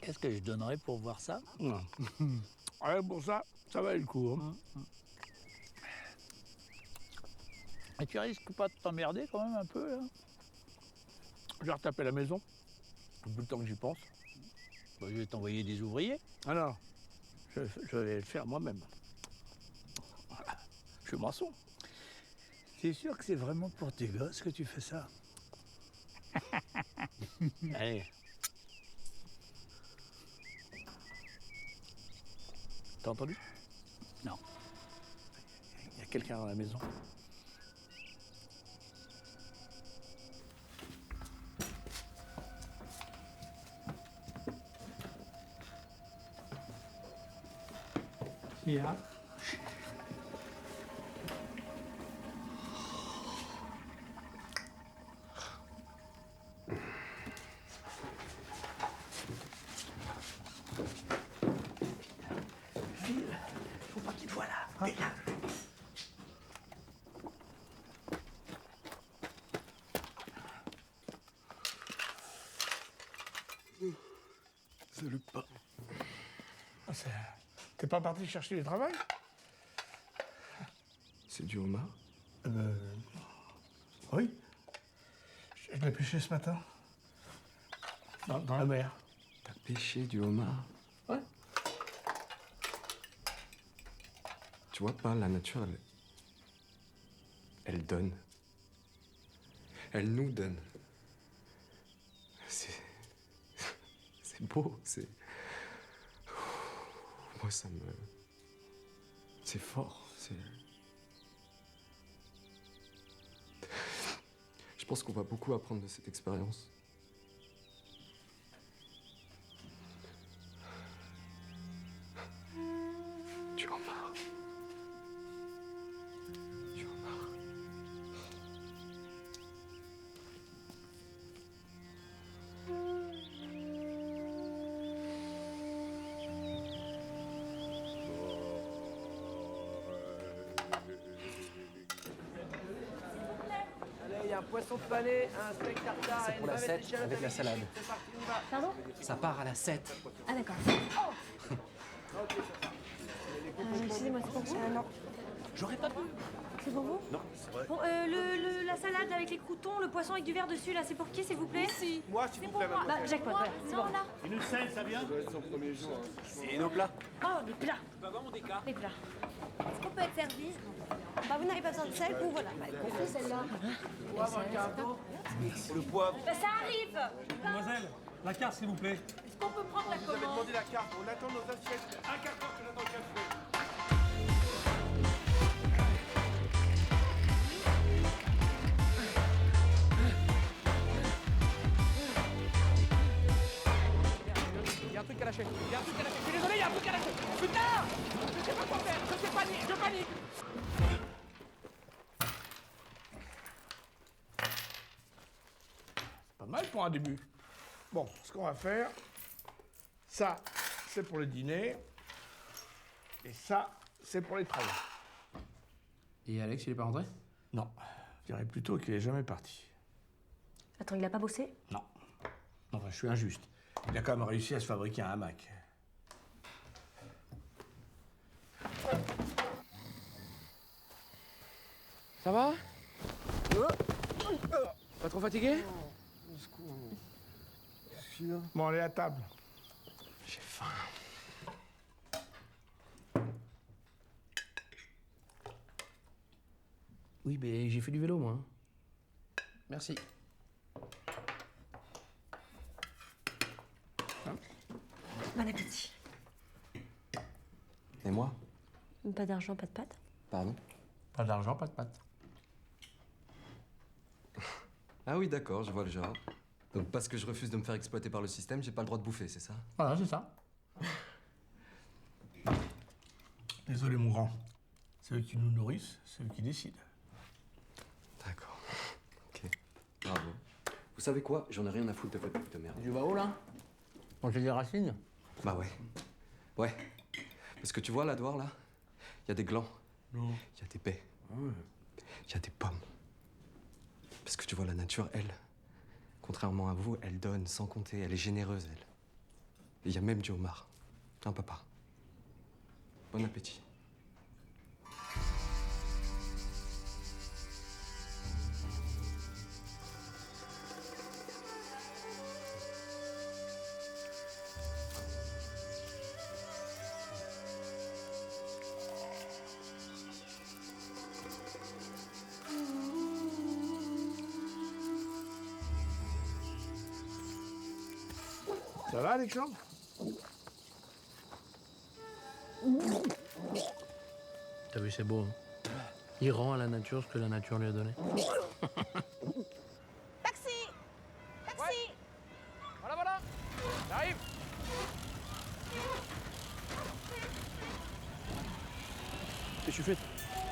Qu'est-ce que je donnerais pour voir ça? Non. Ouais, pour ça, ça va le coup. Hein. Et tu risques pas de t'emmerder quand même un peu, là? Je vais retaper la maison. Depuis le temps que j'y pense. Bah, je vais t'envoyer des ouvriers. Alors, je vais le faire moi-même. Voilà. Je suis maçon. T'es sûr que c'est vraiment pour tes gosses que tu fais ça? Allez. T'as entendu? Non. Il y a quelqu'un dans la maison. Ja. Faut pas qu'il te voie là. Viens. Salut pas. T'es pas parti chercher du travail? C'est du homard? Oui. Je l'ai pêché ce matin. Dans la mer. T'as pêché du homard? Ouais. Tu vois pas, la nature, elle donne. Elle nous donne. C'est beau, c'est... Moi, ça me... C'est fort, c'est... Je pense qu'on va beaucoup apprendre de cette expérience. Du homard. Du homard. Allez, il y a un poisson pané, un steak tartare C'est et pour une la bavette 7 d'échalote avec la vichy. salade. C'est parti, on y va. Pardon? Ça part à la 7. Ah d'accord. Excusez-moi, c'est pour vous? Non. C'est pour vous? Non, c'est vrai. Bon, la salade avec les croutons, le poisson avec du verre dessus, là, c'est pour qui, s'il vous plaît? Ici. Moi, s'il C'est vous pour plaît, moi. Bah, jackpot, voilà, c'est bon. là. Une scène, ça vient? Et nos plats? Oh, des plats. Les plats. Est-ce qu'on peut être servi? Bah, vous n'avez pas besoin de sel ou voilà. Bah, prenez celle-là. Le poivre. Bah, ça arrive. Mademoiselle, la carte, s'il vous plaît. Est-ce qu'on peut prendre la Vous avez commande? demandé la carte. On attend nos assiettes. Un quart d'heure que j'attends le café. Il y a un truc à lâcher. Il y a un truc à lâcher. Je suis désolé, il y a un truc à lâcher. Putain! Je sais pas quoi faire. Je panique. Je panique. Pas mal pour un début. Bon, ce qu'on va faire, ça, c'est pour le dîner. Et ça, c'est pour les travaux. Et Alex, il est pas rentré? Non, je dirais plutôt qu'il est jamais parti. Attends, il a pas bossé? Non. Enfin, je suis injuste. Il a quand même réussi à se fabriquer un hamac. Ça va? Pas trop fatigué? Bon, allez à table. J'ai faim. Oui, mais j'ai fait du vélo, moi. hein. Merci. Bon appétit. Et moi? Pas d'argent, pas de pâtes? Pardon? Pas d'argent, pas de pâtes. Ah oui, d'accord, je vois le genre. Donc parce que je refuse de me faire exploiter par le système, j'ai pas le droit de bouffer, c'est ça? Voilà, c'est ça. Désolé, mon grand. C'est eux qui nous nourrissent, c'est eux qui décident. D'accord. Ok. Bravo. Vous savez quoi? J'en ai rien à foutre de votre truc de merde. Tu vas où, là? Manger des racines? Bah ouais. Ouais. Parce que tu vois, là, dehors, là, il y a des glands. Non. Il y a des baies. Il y a des pommes. Parce que tu vois, la nature, elle, contrairement à vous, elle donne sans compter. Elle est généreuse, elle. Et il y a même du homard. Hein, papa? Bon appétit. Ça va, Alexandre? T'as vu, c'est beau. Hein? Il rend à la nature ce que la nature lui a donné. Taxi! Taxi! Voilà, voilà! J'arrive! Qu'est-ce que tu fais?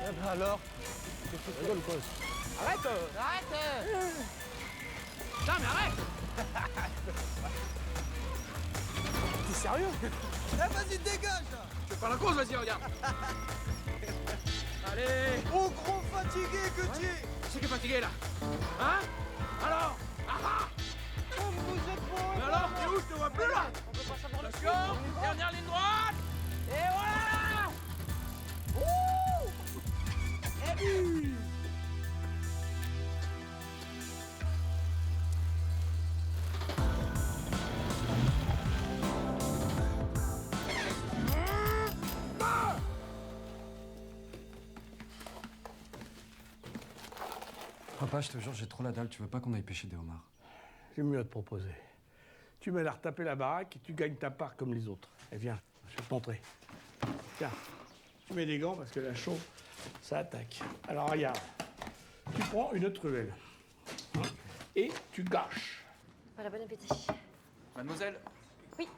Eh ben alors? Tu rigoles ou quoi? Arrête! Arrête! Non, mais arrête! T'es sérieux? Eh, vas-y, dégage! Je fais pas la course, vas-y, regarde! Allez! Oh, gros fatigué que tu es! C'est qui est fatigué, là? Hein? Alors? Ah ah! Oh, vous êtes beau! Mais alors, t'es où? Je te vois plus, là! Attention! Dernière ligne droite! Et voilà! Ouh! Et but! Papa, je te jure, j'ai trop la dalle. Tu veux pas qu'on aille pêcher des homards? J'ai mieux à te proposer. Tu m'aides à retaper la baraque et tu gagnes ta part comme les autres. Et viens, je vais te montrer. Tiens, tu mets des gants parce que la chaux, ça attaque. Alors regarde, tu prends une truelle hein, et tu gâches. Voilà, bon appétit. Mademoiselle? Oui.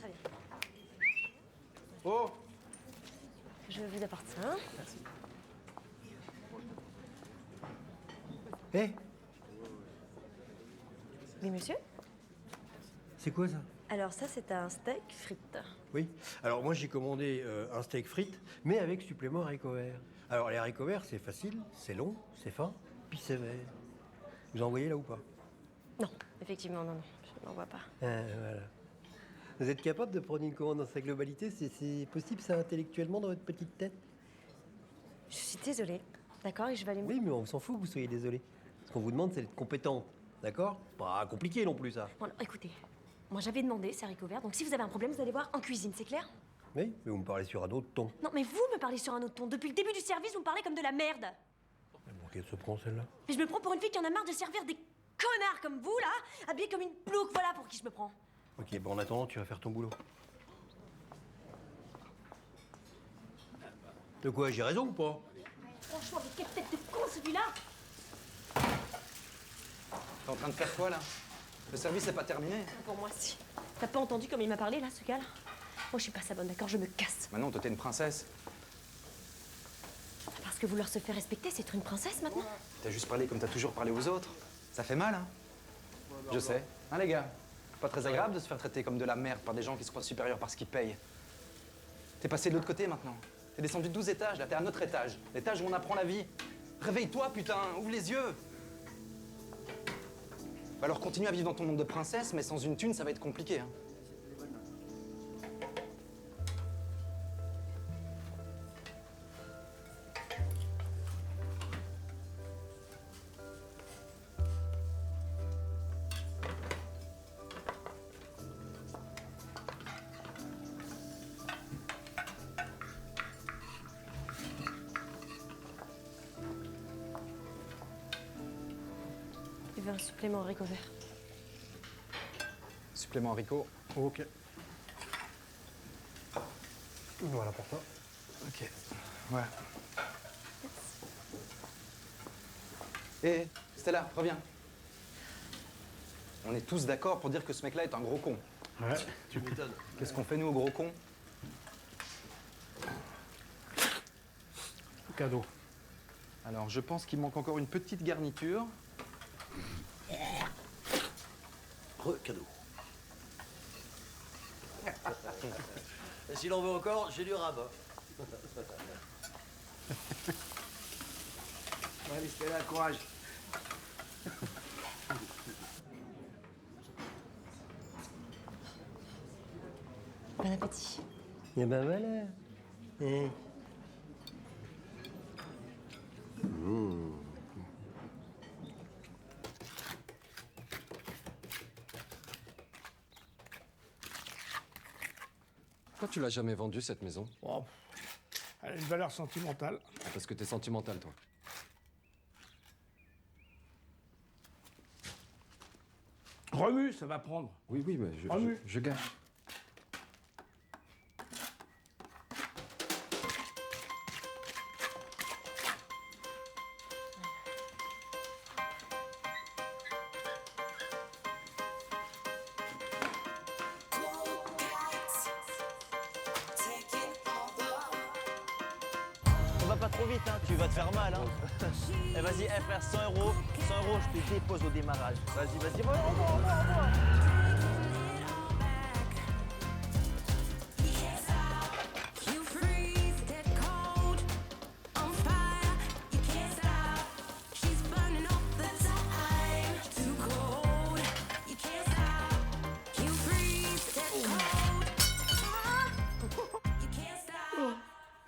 Très bien. Oh! Je vous apporte ça. Merci. Hé, Oui, monsieur? c'est quoi ça? Alors ça, c'est un steak frites. Oui. Alors moi j'ai commandé un steak frites, mais avec supplément haricots verts. Alors les haricots verts, c'est facile, c'est long, c'est fin, puis c'est vert. Vous en voyez là ou pas? Non, effectivement, non, je n'en vois pas. Voilà. Vous êtes capable de prendre une commande dans sa globalité? C'est possible ça intellectuellement dans votre petite tête? Je suis désolée, D'accord, et je vais aller me... Oui, mais on s'en fout que vous soyez désolé. Ce qu'on vous demande, c'est d'être compétente. D'accord? Pas compliqué non plus, ça. Bon, alors, écoutez, moi j'avais demandé, c'est haricots verts, donc si vous avez un problème, vous allez voir en cuisine, c'est clair? Oui, mais vous me parlez sur un autre ton. Non, mais vous me parlez sur un autre ton. Depuis le début du service, vous me parlez comme de la merde. Pour qu'elle se prend, celle-là? Mais je me prends pour une fille qui en a marre de servir des connards comme vous, là, habillés comme une plouque, voilà pour qui je me prends. Ok, bon, en attendant, tu vas faire ton boulot. De quoi, j'ai raison ou pas? Franchement, mais quelle tête de con celui-là! T'es en train de faire quoi, là? Le service n'est pas terminé. Pour moi, si. T'as pas entendu comme il m'a parlé, là, ce gars-là? Moi, je suis pas sa bonne, d'accord? Je me casse. Maintenant, toi, t'es une princesse. Parce que vouloir se faire respecter, c'est être une princesse, maintenant? T'as juste parlé comme t'as toujours parlé aux autres. Ça fait mal, hein? Je sais. Hein, les gars? Pas très agréable de se faire traiter comme de la merde par des gens qui se croient supérieurs parce qu'ils payent. T'es passé de l'autre côté, maintenant. T'es descendu de 12 étages, là, t'es à notre étage. L'étage où on apprend la vie. Réveille-toi, putain, ouvre les yeux. Alors continue à vivre dans ton monde de princesse, mais sans une thune, ça va être compliqué, hein. Il veut un supplément haricots verts. Supplément haricot. Ok. Voilà pour toi. Ok. Ouais. Hé, Stella, reviens. On est tous d'accord pour dire que ce mec-là est un gros con. Ouais, tu m'étonnes. Qu'est-ce qu'on fait, nous, aux gros cons? Cadeau. Alors, je pense qu'il manque encore une petite garniture. Cadeau. S'il en veut encore, j'ai du rabat. Allez, Stella, courage. Bon appétit. Et ben voilà. Eh. Pourquoi tu l'as jamais vendue, cette maison? Oh, elle a une valeur sentimentale. Parce que t'es sentimental, toi. Remue, ça va prendre. Oui, oui, mais Remue. je gagne. On va pas trop vite, hein, tu vas te faire mal. Hein. Eh, vas-y, frère, 100 euros, je te dépose au démarrage. Vas-y, revois.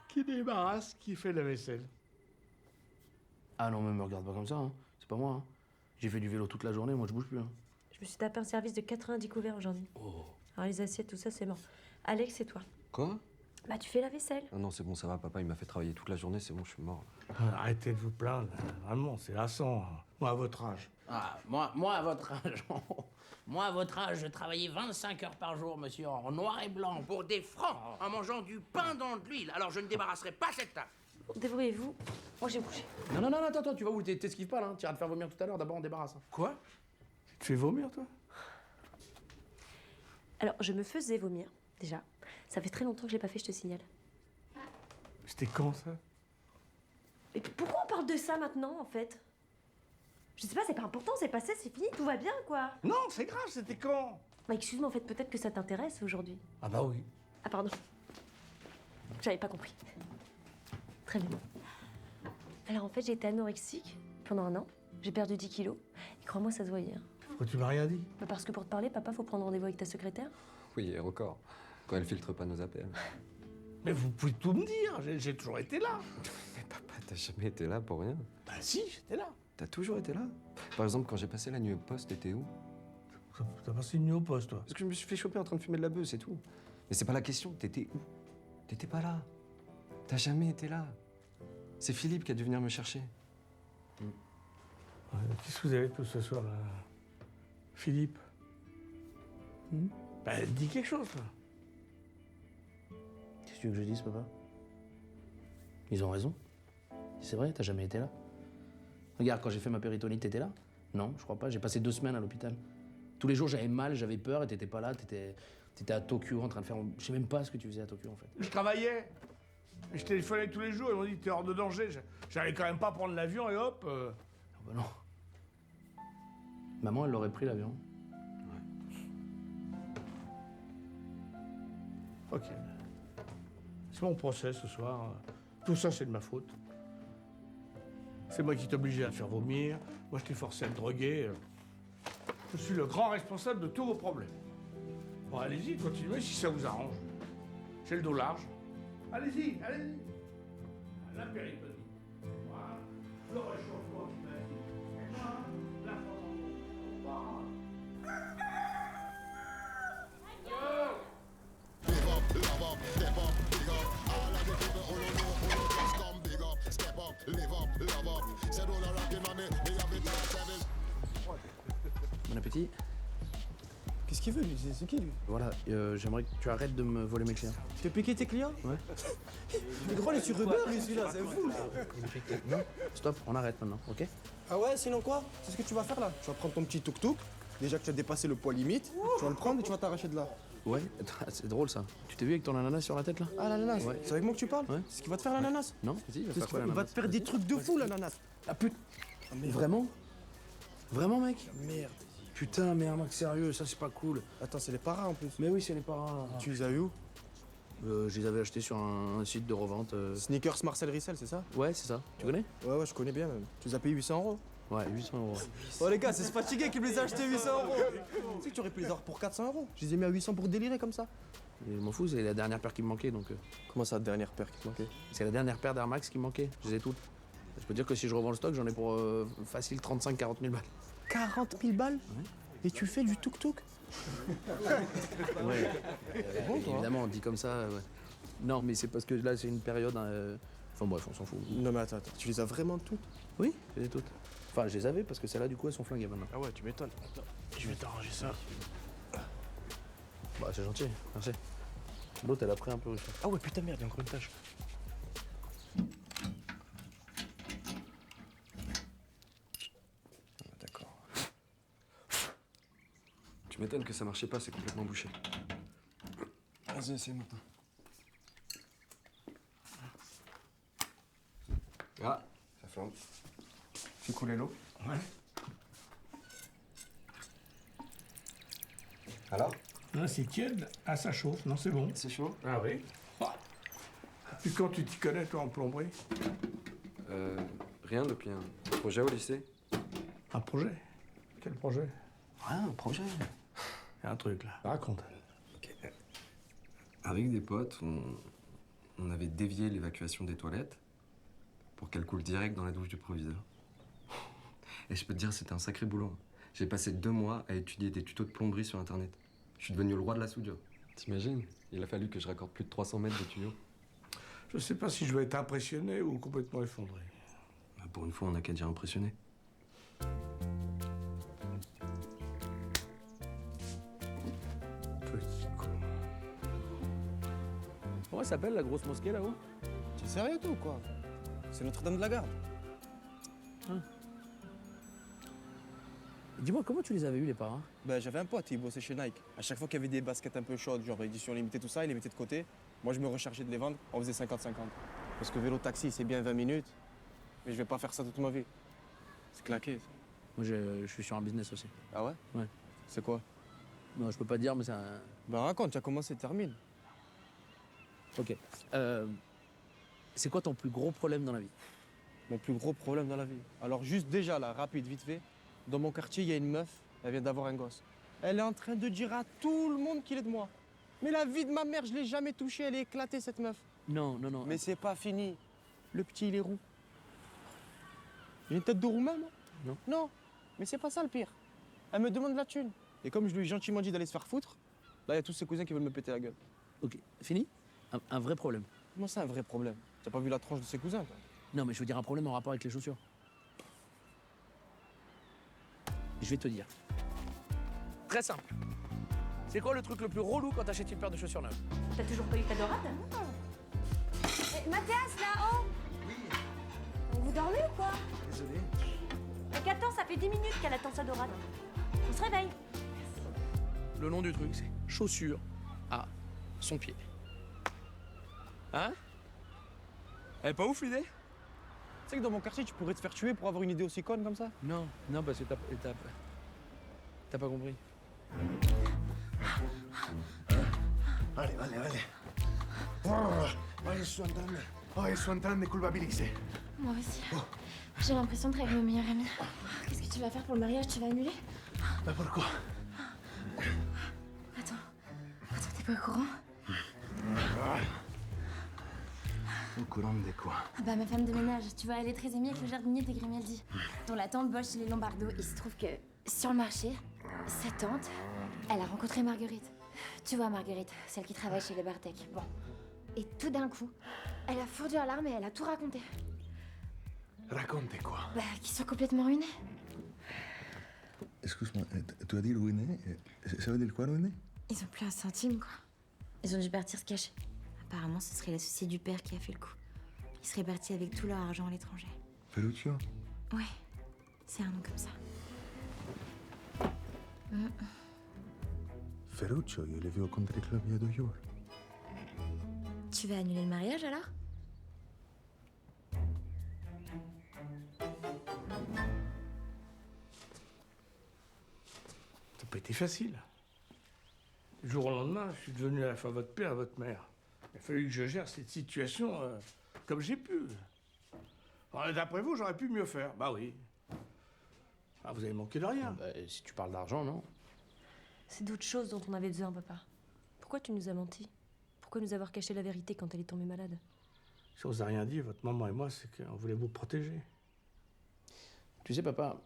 Qui débarrasse, qui fait la vaisselle? Ah non, mais me regarde pas comme ça, hein. C'est pas moi, hein. J'ai fait du vélo toute la journée, moi je bouge plus, hein. Je me suis tapé un service de 90 couverts aujourd'hui. Oh. Alors les assiettes, tout ça, c'est mort. Alex, c'est toi. Quoi? Bah, tu fais la vaisselle. Ah non, c'est bon, ça va, papa, il m'a fait travailler toute la journée, c'est bon, je suis mort. Arrêtez de vous plaindre. Vraiment, c'est lassant. Moi, à votre âge. Ah, moi, à votre âge, moi, à votre âge, je travaillais 25 heures par jour, monsieur, en noir et blanc, pour des francs, en mangeant du pain dans de l'huile. Alors je ne débarrasserai pas cette table. Débrouillez-vous. Moi, j'ai bougé. Non, attends, tu vas où? T'esquives pas, là. Tu iras te faire vomir tout à l'heure, d'abord on débarrasse. Hein. Quoi? Tu te fais vomir, toi? Alors, je me faisais vomir, déjà. Ça fait très longtemps que je l'ai pas fait, je te signale. C'était quand, ça? Et pourquoi on parle de ça maintenant, en fait? Je sais pas, c'est pas important, c'est passé, c'est fini, tout va bien, quoi. Non, c'est grave, c'était quand? Bah, excuse-moi, en fait, peut-être que ça t'intéresse aujourd'hui. Ah bah oui. Ah, pardon. J'avais pas compris. Très bien. Alors, en fait, j'ai été anorexique pendant 1 an. J'ai perdu 10 kilos. Et crois-moi, ça se voyait. Hein. Pourquoi tu m'as rien dit? Bah, parce que pour te parler, papa, faut prendre rendez-vous avec ta secrétaire. Oui, et encore. Quand elle filtre pas nos appels. Mais vous pouvez tout me dire, j'ai toujours été là. Mais papa, T'as jamais été là pour rien. Bah si, j'étais là. T'as toujours été là. Par exemple, quand j'ai passé la nuit au poste, t'étais où? T'as passé une nuit au poste, toi? Parce que je me suis fait choper en train de fumer de la beuh, c'est tout. Mais c'est pas la question, t'étais où? T'étais pas là. T'as jamais été là. C'est Philippe qui a dû venir me chercher. Qu'est-ce que vous avez tous ce soir, là? Philippe? Bah, dis quelque chose, là. Qu'est-ce que tu veux que je dise, papa? Ils ont raison. C'est vrai, t'as jamais été là. Regarde, quand j'ai fait ma péritonite, t'étais là? Non, je crois pas. J'ai passé 2 semaines à l'hôpital. Tous les jours, j'avais mal, j'avais peur et t'étais pas là. T'étais à Tokyo en train de faire... Je sais même pas ce que tu faisais à Tokyo, en fait. Je travaillais. Je téléphonais tous les jours, ils m'ont dit que t'es hors de danger. J'allais quand même pas prendre l'avion et hop. Ah bah non. Maman, elle aurait pris l'avion. Ok. C'est mon procès ce soir. Tout ça, c'est de ma faute. C'est moi qui t'ai obligé à te faire vomir. Moi, je t'ai forcé à te droguer. Je suis le grand responsable de tous vos problèmes. Bon, allez-y, continuez si ça vous arrange. J'ai le dos large. Allez-y, allez-y. La péritonite. Voilà. Le réchauffement climatique. La Bon appétit. Qu'est-ce qu'il veut, lui? C'est qui, lui? Voilà, j'aimerais que tu arrêtes de me voler mes clients. Tu veux piquer tes clients? Ouais. Le gros, il est sur Uber, lui, celui-là, c'est fou, là. Non, stop, on arrête maintenant, ok? Ah ouais, sinon quoi? C'est ce que tu vas faire, là? Tu vas prendre ton petit tuk-tuk. Déjà que tu as dépassé le poids limite, tu vas le prendre et tu vas t'arracher de là. Ouais, c'est drôle ça. Tu t'es vu avec ton ananas sur la tête là? Ah, l'ananas? Ouais. C'est avec moi que tu parles? Ouais. C'est ce qui va te faire l'ananas? Non, si, il va C'est faire ce quoi, qui va l'ananas? te faire des trucs de fou, l'ananas. Ah putain. Vraiment? Vraiment, mec? Merde. Putain, mais mec, sérieux, ça c'est pas cool. Attends, c'est les paras en plus. Mais oui, c'est les paras. Tu les as eu où? Je les avais achetés sur un site de revente. Sneakers Marcel Rissel, c'est ça? Ouais, c'est ça. Tu connais? Ouais, je connais bien même. Tu les as payés 800 €? Ouais, 800 €. Oh les gars, c'est ce fatigué qui me les a achetés 800 €. Tu sais que tu aurais pu les avoir pour 400 €. Je les ai mis à 800 pour délirer comme ça. Je m'en fous, c'est la dernière paire qui me manquait donc. Comment ça, la dernière paire qui te manquait? C'est la dernière paire d'Air Max qui me manquait. Je les ai toutes. Je peux dire que si je revends le stock, j'en ai pour facile 35-40 000 balles. 40 000 balles? Et tu fais du tuk-tuk? Ouais. Bon, toi. Évidemment, dit comme ça, ouais. Non, mais c'est parce que là, c'est une période. Enfin bref, on s'en fout. Non, mais attends, tu les as vraiment toutes? Oui, je les ai toutes. Enfin, je les avais parce que celles-là, du coup, elles sont flinguées maintenant. Ah ouais, tu m'étonnes. Attends, je vais t'arranger ça. Bah, c'est gentil, merci. L'autre, elle a pris un peu aussi. Ah ouais, putain, merde, il y a encore une tâche. D'accord. Tu m'étonnes que ça marchait pas, c'est complètement bouché. Vas-y, essaye maintenant. Ah, ça flambe. Fais couler l'eau. Ouais. Alors? Non, c'est tiède. Ah, ça chauffe. Non, c'est bon. C'est chaud? Ah oui. Depuis quand tu t'y connais, toi, en plomberie? Rien depuis un projet au lycée. Un projet? Quel projet? Rien, un projet. Il y a un truc, là. Raconte. Avec des potes, on avait dévié l'évacuation des toilettes pour qu'elle coule direct dans la douche du proviseur. Et je peux te dire, c'était un sacré boulot. J'ai passé 2 mois à étudier des tutos de plomberie sur Internet. Je suis devenu le roi de la soudure. T'imagines? Il a fallu que je raccorde plus de 300 mètres de tuyaux. Je sais pas si je vais être impressionné ou complètement effondré. Bah, pour une fois, on n'a qu'à dire impressionné. Petit con. Comment elle s'appelle la grosse mosquée là-haut? Tu es sérieux, toi, ou quoi? C'est Notre-Dame de la Garde. Dis-moi, comment tu les avais eus, les parents? Ben, j'avais un pote, il bossait chez Nike. À chaque fois qu'il y avait des baskets un peu chaudes, genre édition limitée, tout ça, il les mettait de côté. Moi, je me rechargeais de les vendre, on faisait 50-50. Parce que vélo-taxi, c'est bien 20 minutes, mais je vais pas faire ça toute ma vie. C'est claqué, ça. Moi, je suis sur un business aussi. Ah ouais? Ouais. C'est quoi? Non, je peux pas te dire, mais c'est un... Ben, raconte, tu as commencé, termine. Ok. C'est quoi ton plus gros problème dans la vie? Mon plus gros problème dans la vie. Alors, juste déjà, là, rapide, vite fait, dans mon quartier, il y a une meuf, elle vient d'avoir un gosse. Elle est en train de dire à tout le monde qu'il est de moi. Mais la vie de ma mère, je l'ai jamais touchée, elle est éclatée, cette meuf. Non, non, non. Mais c'est pas fini. Le petit, il est roux. J'ai une tête de roumain, moi? Non. Non, mais c'est pas ça le pire. Elle me demande la thune. Et comme je lui ai gentiment dit d'aller se faire foutre, là, il y a tous ses cousins qui veulent me péter la gueule. Ok, fini? Un vrai problème. Comment ça, un vrai problème? T'as pas vu la tranche de ses cousins, toi? Non, mais je veux dire un problème en rapport avec les chaussures. Je vais te dire. Très simple. C'est quoi le truc le plus relou quand t'achètes une paire de chaussures neuves? T'as toujours pas eu ta dorade? Mathias, là-haut! Oui. Vous dormez ou quoi? Désolé. Qu'attends, ça fait 10 minutes qu'elle attend sa dorade. On se réveille. Le nom du truc, c'est chaussures à son pied. Hein? Elle est pas ouf l'idée? Tu sais que dans mon quartier, tu pourrais te faire tuer pour avoir une idée aussi conne comme ça? Non, non, parce que t'as pas compris. Vale, vale, vale. Ils sont en train de culpabiliser. Moi aussi. J'ai l'impression de rêver mon meilleur ami. Qu'est-ce que tu vas faire pour le mariage? Tu vas annuler? Mais pourquoi? Attends, t'es pas au courant? Au courant de quoi? Ah bah ma femme de ménage, tu vois, elle est très amie avec le jardinier de Grimaldi, dont la tante bosse chez les Lombardo. Il se trouve que, sur le marché, sa tante, elle a rencontré Marguerite. Tu vois Marguerite, celle qui travaille chez les Bartek. Bon. Et tout d'un coup, elle a fondu en larmes et elle a tout raconté. Raconte quoi? Bah, qu'ils sont complètement ruinés. Excuse-moi, tu as dit ruiné? Ça veut dire quoi, ruiné? Ils ont plus un centime, quoi. Ils ont dû partir se cacher. Apparemment, ce serait l'associé du père qui a fait le coup. Ils seraient partis avec tout leur argent à l'étranger. Ferruccio? Ouais, c'est un nom comme ça. Ferruccio, io l'ai vu au country club il y a 2 jours. Tu vas annuler le mariage alors? Ça n'a pas été facile. Du jour au lendemain, je suis devenu à la fois votre père et votre mère. Il a fallu que je gère cette situation comme j'ai pu. Alors, d'après vous, j'aurais pu mieux faire. Bah oui. Ah, vous avez manqué de rien. Bah, si tu parles d'argent, non? C'est d'autres choses dont on avait besoin, papa. Pourquoi tu nous as menti? Pourquoi nous avoir caché la vérité quand elle est tombée malade? Si on vous a rien dit, votre maman et moi, c'est qu'on voulait vous protéger. Tu sais, papa,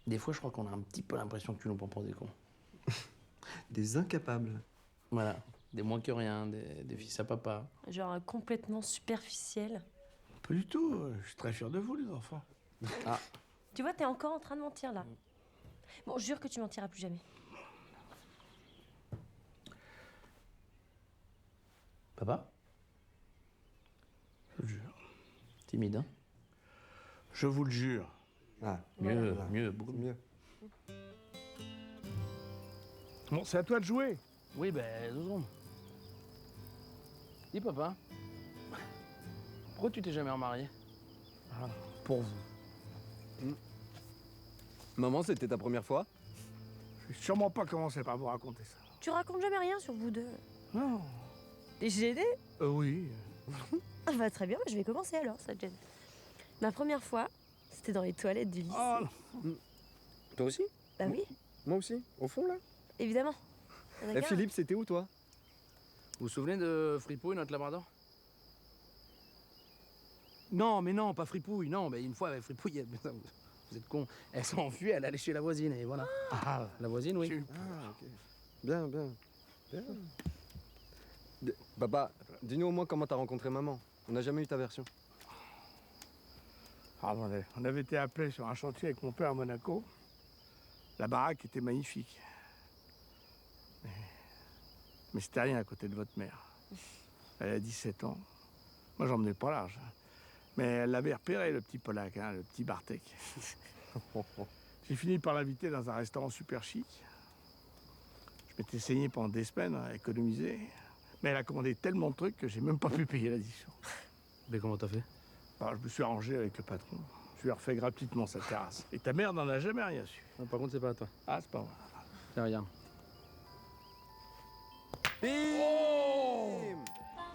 des fois, je crois qu'on a un petit peu l'impression que tu nous prends pour des cons. Des incapables. Voilà, des moins que rien, des fils à papa. Genre complètement superficiel. Pas du tout. Je suis très fier de vous, les enfants. Ah. Tu vois, t'es encore en train de mentir, là. Bon, jure que tu mentiras plus jamais. Papa? Je vous le jure. Timide, hein? Je vous le jure. Ah, mieux, mieux, beaucoup mieux. Bon, c'est à toi de jouer. Oui, ben, 2 secondes. Dis, papa, pourquoi tu t'es jamais remarié? Ah, pour vous. Maman, c'était ta première fois? Je vais sûrement pas commencer par vous raconter ça. Tu racontes jamais rien sur vous deux. Non. T'es gêné? Oui. Ah bah très bien, je vais commencer alors, ça te gêne. Ma première fois, c'était dans les toilettes du lycée. Oh, Toi aussi? Bah oui, Moi aussi? Au fond, là? évidemment. Il y en a Eh, qu'un. Philippe, c'était où, toi? Vous vous souvenez de Fripouille, notre labrador? Non, mais non, pas Fripouille, non. Mais une fois, Fripouille, vous êtes con. Elle s'est enfuie, elle allait chez la voisine, et voilà. Ah, La voisine, oui. Ah, ok. Bien, bien. Bien. Papa, dis-nous au moins comment t'as rencontré maman. On n'a jamais eu ta version. Ah, on avait été appelés sur un chantier avec mon père à Monaco. La baraque était magnifique. Mais c'était rien à côté de votre mère. Elle a 17 ans. Moi, j'en menais pas large. Mais elle l'avait repéré, le petit Polac, hein, le petit Bartek. J'ai fini par l'inviter dans un restaurant super chic. Je m'étais saigné pendant des semaines à économiser. Mais elle a commandé tellement de trucs que j'ai même pas pu payer l'addition. Mais comment t'as fait? Alors, je me suis arrangé avec le patron. Je lui ai refait gratuitement sa terrasse. Et ta mère n'en a jamais rien su. Non, par contre, c'est pas à toi. Ah, c'est pas vrai. Tiens, regarde. Oh!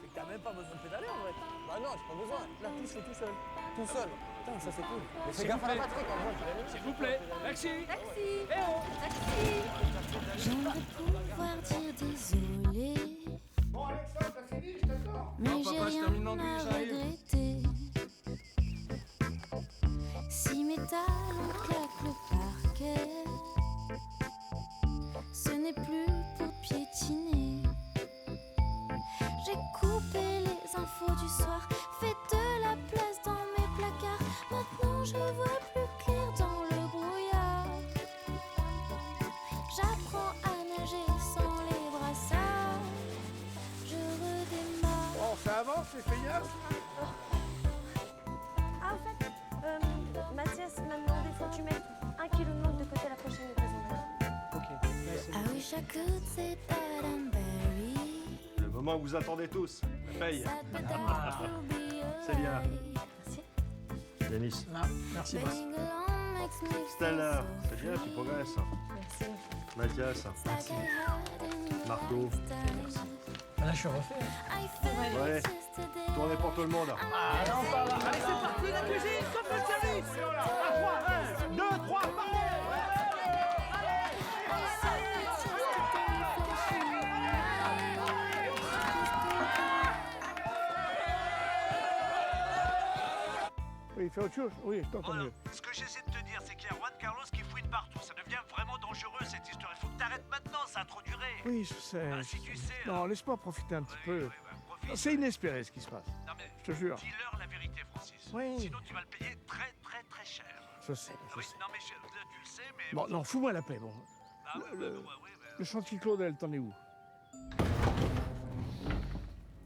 Mais t'as même pas besoin de pédaler en vrai. Bah non, j'ai pas besoin. Là, touche-le tout seul. Tout seul. Putain, ça c'est cool. Mais fais S'il gaffe vous à la plaît. batterie quand même. S'il vous plaît, taxi! Taxi! Eh oh! Taxi! J'aimerais pouvoir dire désolé, Bon, Alexandre, t'as fini, je t'attends. mais Non, j'ai papa, je rien termine non plus, à j'arrive. regretter. Si mes talons claquent le parquet, ce n'est plus pour piétiner. J'ai coupé les infos du soir, fait de la place dans mes placards. Maintenant je vois plus clair dans le brouillard. J'apprends à nager sans les brassards. Je redémarre. Bon, ça avance, les feignasses. Ah, en fait, Mathias m'a demandé faut que tu mettes 1 kilo de mangue de côté à la prochaine livraison. Ok. I wish I could say that I'm very. Le moment que vous attendez tous, la paye. C'est bien. Denis. Merci, boss. Stella, c'est bien, tu progresses. Merci. Mathias. Merci. Marco. Là, je suis refait. Ouais, tournez pour tout le monde. Allez, on parle. Allez, c'est parti, la cuisine, comme le service. 1, 2, 3, partez. Oui, fais autre chose. Oui, je t'entends mieux. Ce que j'essaie de te dire, c'est qu'il y a Juan Carlos qui fouine partout. Ça devient vraiment dangereux cette histoire. Il faut que t'arrêtes maintenant, ça a trop duré. Oui, je sais. Ah, si tu sais. Non, laisse-moi profiter un petit peu. C'est inespéré ce qui se passe. Non mais, je te jure. dis-leur la vérité, Francis. Oui. Sinon, tu vas le payer très, très, très cher. Je sais, Ah je oui, sais. non mais tu le sais, mais... Bon, non, fous-moi la paix, bon. Ah, Le chantier Claudel, t'en es où?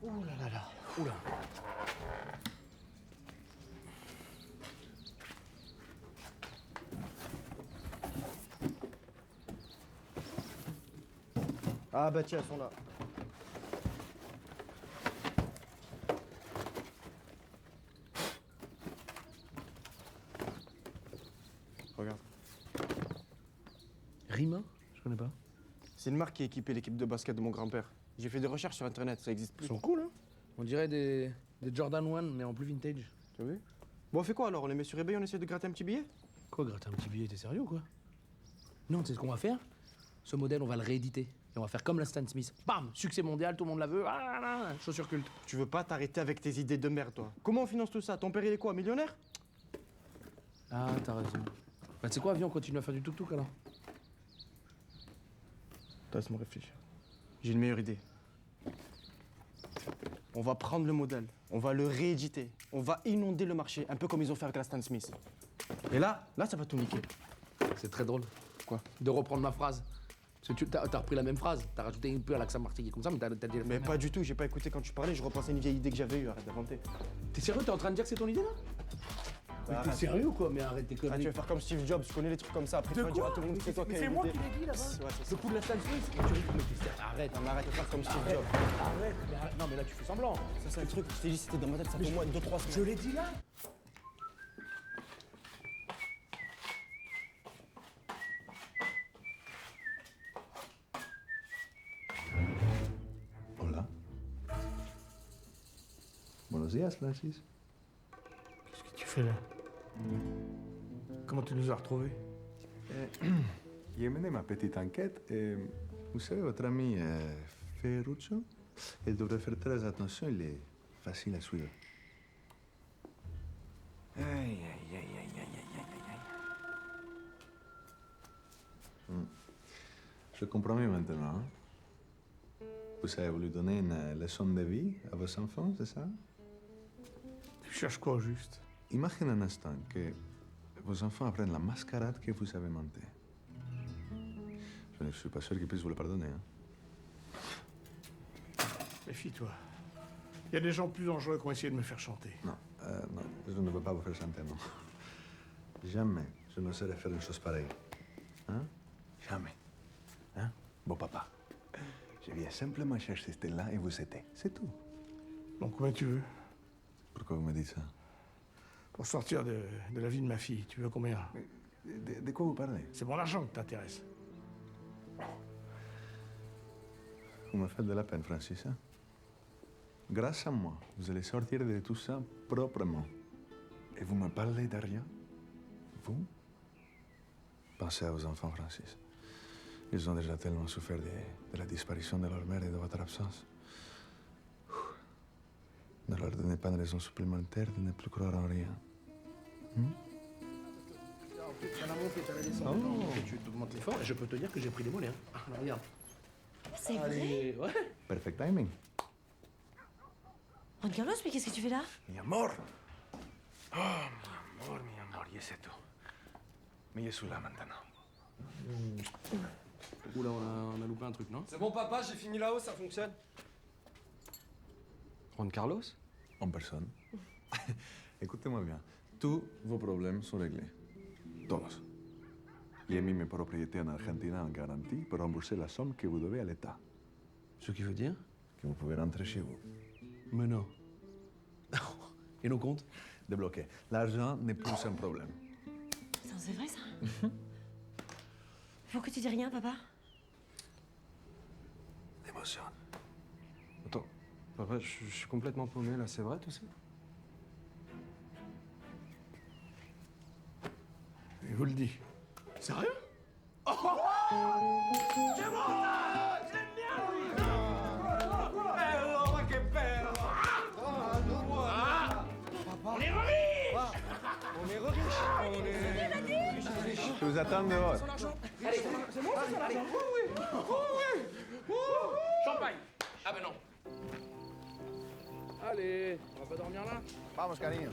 Ouh là là là. Oula. Ah bah tiens, elles sont là. Regarde. Rima? Je connais pas. C'est une marque qui a équipé l'équipe de basket de mon grand-père. J'ai fait des recherches sur internet, ça existe plus. Ils sont cool, hein? On dirait des Jordan 1, mais en plus vintage. Tu as vu? Bon, on fait quoi alors? On les met sur eBay, on essaie de gratter un petit billet? Quoi, gratter un petit billet? T'es sérieux ou quoi? Non, tu sais ce qu'on va faire? Ce modèle, on va le rééditer. Et on va faire comme la Stan Smith. Bam! Succès mondial, tout le monde la veut. Ah, là, là, chaussure culte. Tu veux pas t'arrêter avec tes idées de merde, toi? Comment on finance tout ça? Ton père, il est quoi, millionnaire? Ah, t'as raison. Bah, tu sais quoi, viens, on continue à faire du tuk-tuk alors. Laisse-moi réfléchir. J'ai une meilleure idée. On va prendre le modèle, on va le rééditer, on va inonder le marché, un peu comme ils ont fait avec la Stan Smith. Et là, ça va tout niquer. C'est très drôle. Quoi? De reprendre ma phrase. Parce que t'as repris la même phrase, t'as rajouté un peu à l'accent marseillais comme ça, mais t'as dit la Mais même. pas du tout, j'ai pas écouté quand tu parlais, je repensais une vieille idée que j'avais eue, arrête d'inventer. T'es sérieux? T'es en train de dire que c'est ton idée là? Mais t'es sérieux ou quoi? Mais arrête tes conneries. Ah, tu vas faire comme Steve Jobs, je connais les trucs comme ça, après De tu vas dire à quoi? tout le monde que c'est toi qui as C'est eu moi l'idée. qui l'ai dit là-bas. Ouais, c'est ça. Le coup de la Stan Smith. Mais tu rigoles, mais arrête. Non mais arrête de faire comme Steve Arrête, Jobs. arrête, mais arrête. Non mais là tu fais semblant. Ça c'est un truc, je t'ai dit c'était dans ma tête, ça fait au moins 2-3 semaines. Je l'ai dit là. Hola. Buenos días, Francis. Qu'est-ce que tu fais là? Comment tu nous as retrouvés? J'ai mené ma petite enquête et vous savez, votre ami Ferruccio, il devrait faire très attention, il est facile à suivre. Aïe, aïe, aïe, aïe, aïe, aïe, aïe, aïe. Je comprends mieux maintenant. Hein? Vous avez voulu donner une leçon de vie à vos enfants, c'est ça? Tu cherches quoi au juste? Imagine un instant que vos enfants apprennent la mascarade que vous avez montée. Je ne suis pas sûr qu'ils puissent vous le pardonner. Hein? Méfie-toi. Il y a des gens plus dangereux qui ont essayé de me faire chanter. Non, non, je ne veux pas vous faire chanter, non. Jamais je n'oserais faire une chose pareille. Hein? Jamais. Hein? Bon papa, je viens simplement chercher Stella et vous aider. C'est tout. Bon, combien tu veux? Pourquoi vous me dites ça? Pour sortir de la vie de ma fille, tu veux combien? De quoi vous parlez? C'est mon argent qui t'intéresse. Vous me faites de la peine, Francis. Hein? Grâce à moi, vous allez sortir de tout ça proprement. Et vous me parlez de rien? Vous? Pensez à vos enfants, Francis. Ils ont déjà tellement souffert de la disparition de leur mère et de votre absence. Ne leur donnez pas une raison supplémentaire de ne plus croire en rien. t'as la montée, t'as la descente. Oh. Donc, tu augmentes l'effort et je peux te dire que j'ai pris des mollets. Hein. Alors, regarde. C'est Allez, vrai? ouais. Perfect timing. Juan Carlos, mais qu'est-ce que tu fais là? Mi amor. Oh, mi amor, y es tout. Mais je suis là maintenant. Oula, on a loupé un truc, non? C'est bon, papa, j'ai fini là-haut, ça fonctionne. Juan Carlos? En personne. Écoutez-moi bien. Tous vos problèmes sont réglés. Todos. J'ai mis mes propriétés en Argentine en garantie pour rembourser la somme que vous devez à l'État. Ce qui veut dire? Que vous pouvez rentrer chez vous. Mais non. Et nos comptes? Débloqués. L'argent n'est plus un problème. Putain, c'est vrai ça? Pourquoi tu dis rien, papa? Émotion. Attends, papa, je suis complètement paumé là, c'est vrai tout ça? Je vous le dis. Sérieux? C'est bon, j'aime bien. Bello, ma che bello! On est riche. On est riche! On est riche! Je vous attends dehors. Allez, c'est bon, c'est ça l'argent? Oui. Champagne. Ah ben non. Allez, on va pas dormir là? Vamos, cariño.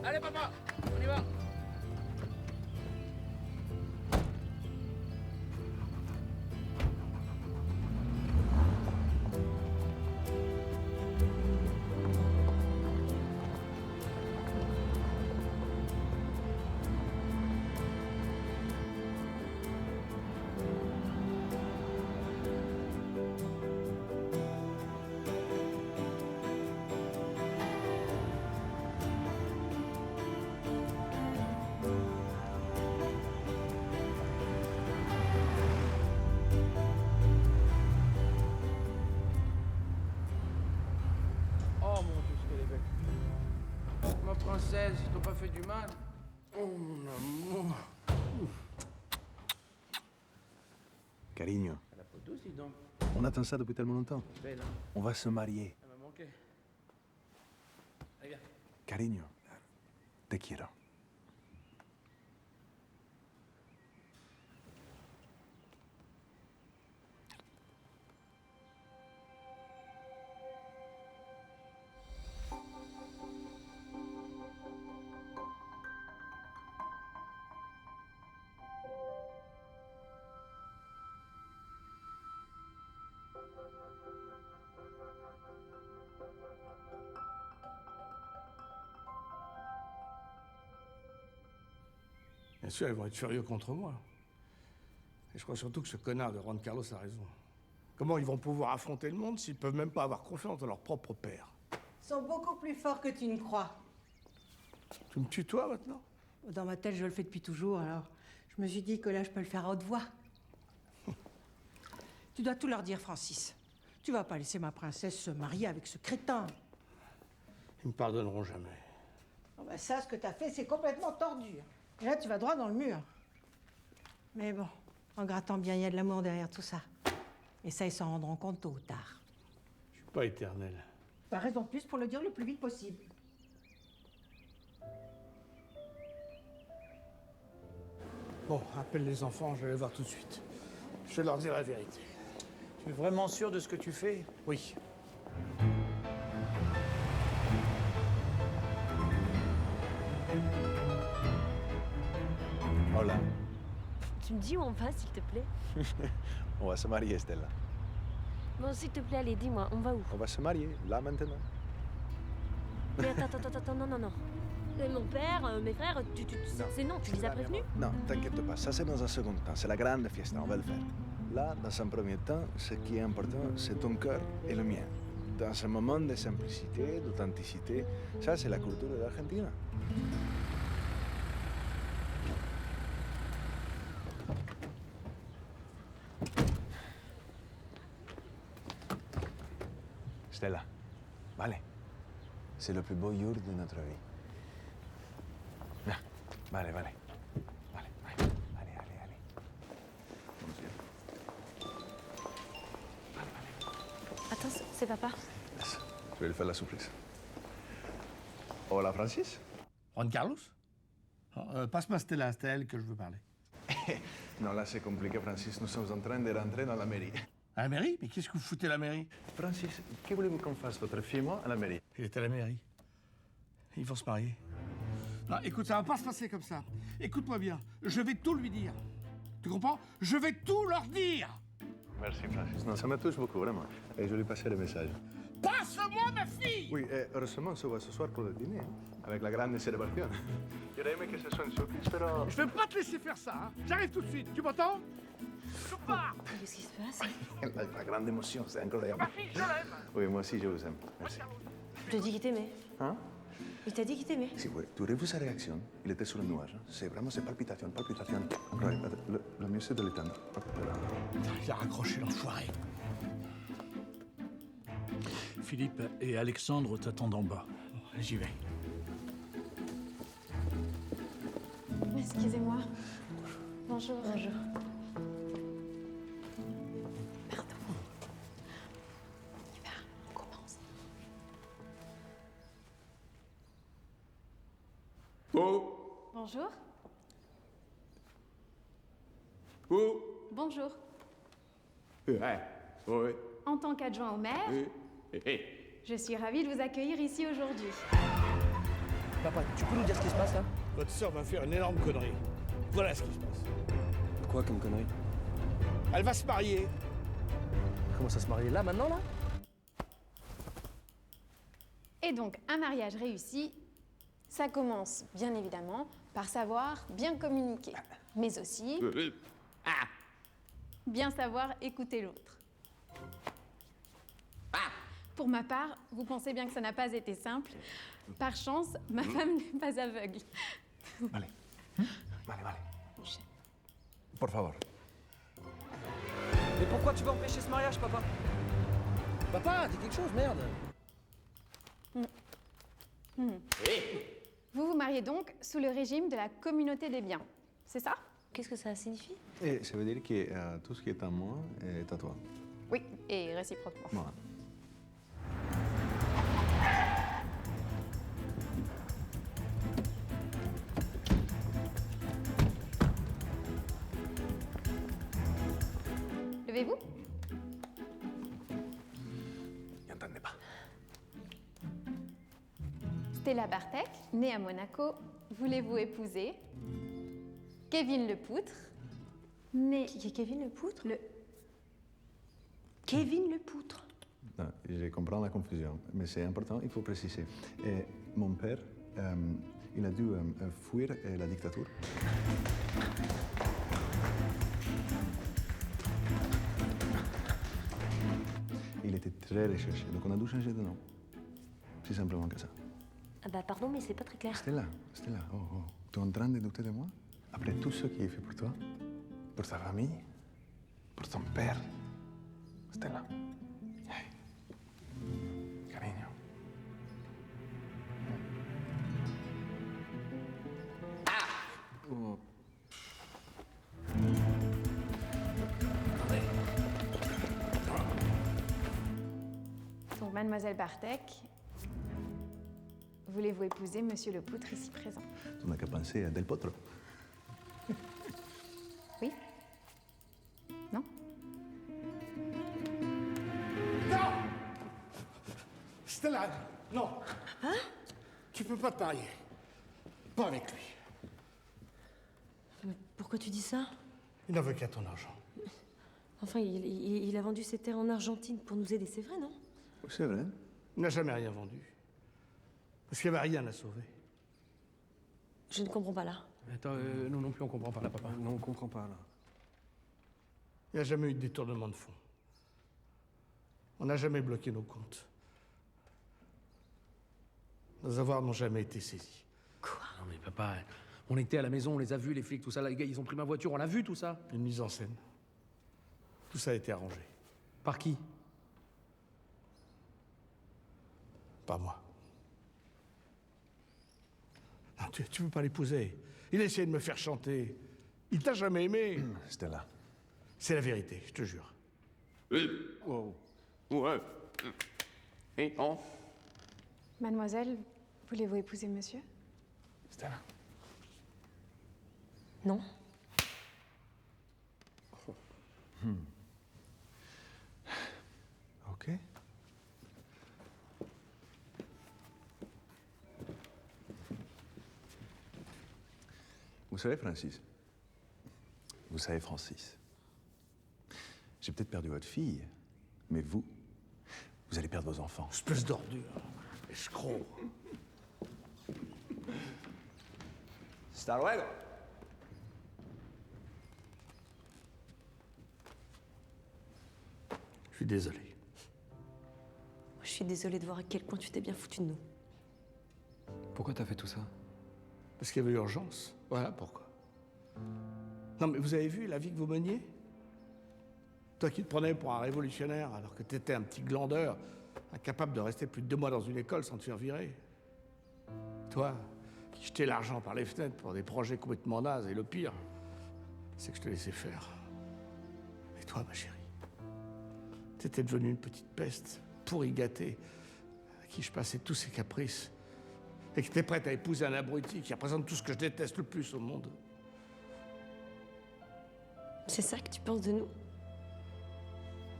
Allez, papa, on y va. Oh mon Dieu, ce qu'elle est belle. Ma princesse, je t'ai pas fait du mal. Oh mon amour. Cariño, Elle a pas douce, dis donc. on attend ça depuis tellement longtemps. Belle, hein. On va se marier. Elle m'a manqué. Allez, viens. Cariño, te quiero. Bien sûr, ils vont être furieux contre moi. Et je crois surtout que ce connard de Juan Carlos a raison. Comment ils vont pouvoir affronter le monde s'ils peuvent même pas avoir confiance dans leur propre père? Ils sont beaucoup plus forts que tu ne crois. Tu me tutoies maintenant? Dans ma tête, je le fais depuis toujours, alors je me suis dit que là, je peux le faire à haute voix. Tu dois tout leur dire, Francis. Tu vas pas laisser ma princesse se marier avec ce crétin. Ils me pardonneront jamais. Oh ben ça, ce que t'as fait, c'est complètement tordu. Et là, tu vas droit dans le mur. Mais bon, en grattant bien, il y a de l'amour derrière tout ça. Et ça, ils s'en rendront compte tôt ou tard. Je suis pas éternel. Pas raison de plus pour le dire le plus vite possible. Bon, appelle les enfants, je vais les voir tout de suite. Je vais leur dire la vérité. Tu es vraiment sûr de ce que tu fais? Oui. Hola. Tu me dis où on va, s'il te plaît? On va se marier, Stella. Bon, s'il te plaît, allez, dis-moi, on va où? On va se marier, là, maintenant. Mais attends, non. Mon père, mes frères, c'est non, tu les as prévenus? Non, t'inquiète pas, ça c'est dans un second temps, c'est la grande fiesta, on va le faire. Là, dans un premier temps, ce qui est important, c'est ton cœur et le mien. Dans un moment de simplicité, d'authenticité, ça c'est la culture de l'Argentine. Stella, vale. C'est le plus beau jour de notre vie. Viens, vale. Allez. Attends, c'est papa. Yes. Je vais lui faire la surprise. Hola, Francis. Juan Carlos? Passe-moi Stella, c'est à elle que je veux parler. Non, là, c'est compliqué, Francis. Nous sommes en train de rentrer dans la mairie. À la mairie? Mais qu'est-ce que vous foutez à la mairie? Francis, que voulez-vous qu'on fasse, votre fille et moi, à la mairie? Il est à la mairie. Ils vont se marier. Non, écoute, ça va pas se passer comme ça. Écoute-moi bien, je vais tout lui dire. Tu comprends? Je vais tout leur dire. Merci, Francis. Non, ça me touche beaucoup, vraiment. Et je lui passerai le message. Passe-moi ma fille! Oui, et heureusement, on se voit ce soir pour le dîner, hein, avec la grande célébration. J'aurais aimé que ce soit une surprise, pero... Je vais pas te laisser faire ça, hein. J'arrive tout de suite, tu m'entends? Je pars! Qu'est-ce qui se passe? La grande émotion, c'est incroyable. Ma fille, je l'aime! Oui, moi aussi, je vous aime. Merci. Je lui ai dit qu'il t'aimait. Hein? Il t'a dit qu'il t'aimait. Si, oui. Tu aurais vu sa réaction. Il était sur le nuage. Hein. C'est vraiment ces palpitations, palpitations. Ouais, le mieux, c'est de l'éteindre. Il a raccroché l'enfoiré. Philippe et Alexandre t'attendent en bas. J'y vais. Excusez-moi. Bonjour. Bonjour. Pardon. Eh ben, on commence. Oh! Bonjour. Oh! Bonjour. Ouais. Ouais. En tant qu'adjoint au maire, je suis ravie de vous accueillir ici aujourd'hui. Papa, tu peux nous dire ce qui se passe là? Votre sœur va faire une énorme connerie. Voilà ce qui se passe. Quoi comme connerie? Elle va se marier. Comment ça se marie là, maintenant, là? Et donc, un mariage réussi, ça commence bien évidemment par savoir bien communiquer, mais aussi bien savoir écouter l'autre. Pour ma part, vous pensez bien que ça n'a pas été simple. Par chance, ma femme n'est pas aveugle. Vale. Vale, vale. Por favor. Mais pourquoi tu veux empêcher ce mariage, papa? Papa, dis quelque chose, merde! Vous vous mariez donc sous le régime de la communauté des biens, c'est ça? Qu'est-ce que ça signifie? Et ça veut dire que tout ce qui est à moi est à toi. Oui, et réciproquement. Voilà. Levez-vous. N'entendez pas. Stella Bartek, née à Monaco, voulez-vous épouser Kevin Lepoutre, né... Qui est Kevin Lepoutre? Kevin Lepoutre. Non, je comprends la confusion, mais c'est important, il faut préciser. Et mon père, il a dû fuir la dictature. Il était très recherché, donc on a dû changer de nom. C'est simplement que ça. Ah bah pardon, mais c'est pas très clair. Stella, oh, tu es en train de douter de moi? Après tout ce qu'il a fait pour toi, pour ta famille, pour ton père. Stella. Hey. Cariño. Oh. Donc, mademoiselle Bartek, voulez-vous épouser monsieur Lepoutre ici présent? Tu n'as qu'à penser à Del Potro. Oui? Non? Non! Stella, non! Hein? Tu peux pas te marier. Pas avec lui. Mais pourquoi tu dis ça? Il n'en veut qu'à ton argent. Enfin, il a vendu ses terres en Argentine pour nous aider, c'est vrai, non? C'est vrai. Il n'a jamais rien vendu. Parce qu'il n'y avait rien à sauver. Je ne comprends pas là. Attends, nous non plus, on comprend pas là, papa. Non, on comprend pas là. Il n'y a jamais eu de détournement de fonds. On n'a jamais bloqué nos comptes. Nos avoirs n'ont jamais été saisis. Non mais papa, on était à la maison, on les a vus, les flics, tout ça, là, les gars, ils ont pris ma voiture, on l'a vu tout ça. Une mise en scène. Tout ça a été arrangé. Par qui? Pas moi. Non, tu veux pas l'épouser. Il a essayé de me faire chanter. Il t'a jamais aimé. Stella. C'est la vérité, je te jure. Wow. Ouais. Et on. Mademoiselle, voulez-vous épouser monsieur? Stella. Non. Ok. Vous savez, Francis, vous savez, Francis, j'ai peut-être perdu votre fille, mais vous allez perdre vos enfants. Espèce d'ordure. Escroc. Hasta luego. Je suis désolé. Je suis désolée de voir à quel point tu t'es bien foutu de nous. Pourquoi t'as fait tout ça? Parce qu'il y avait urgence. Voilà pourquoi. Non, mais vous avez vu la vie que vous meniez? Toi qui te prenais pour un révolutionnaire alors que t'étais un petit glandeur, incapable de rester plus de 2 mois dans une école sans te faire virer. Toi, qui jetais l'argent par les fenêtres pour des projets complètement nazes, et le pire, c'est que je te laissais faire. Et toi, ma chérie, t'étais devenue une petite peste, pourri gâtée, à qui je passais tous ses caprices, et que t'es prête à épouser un abruti qui représente tout ce que je déteste le plus au monde. C'est ça que tu penses de nous?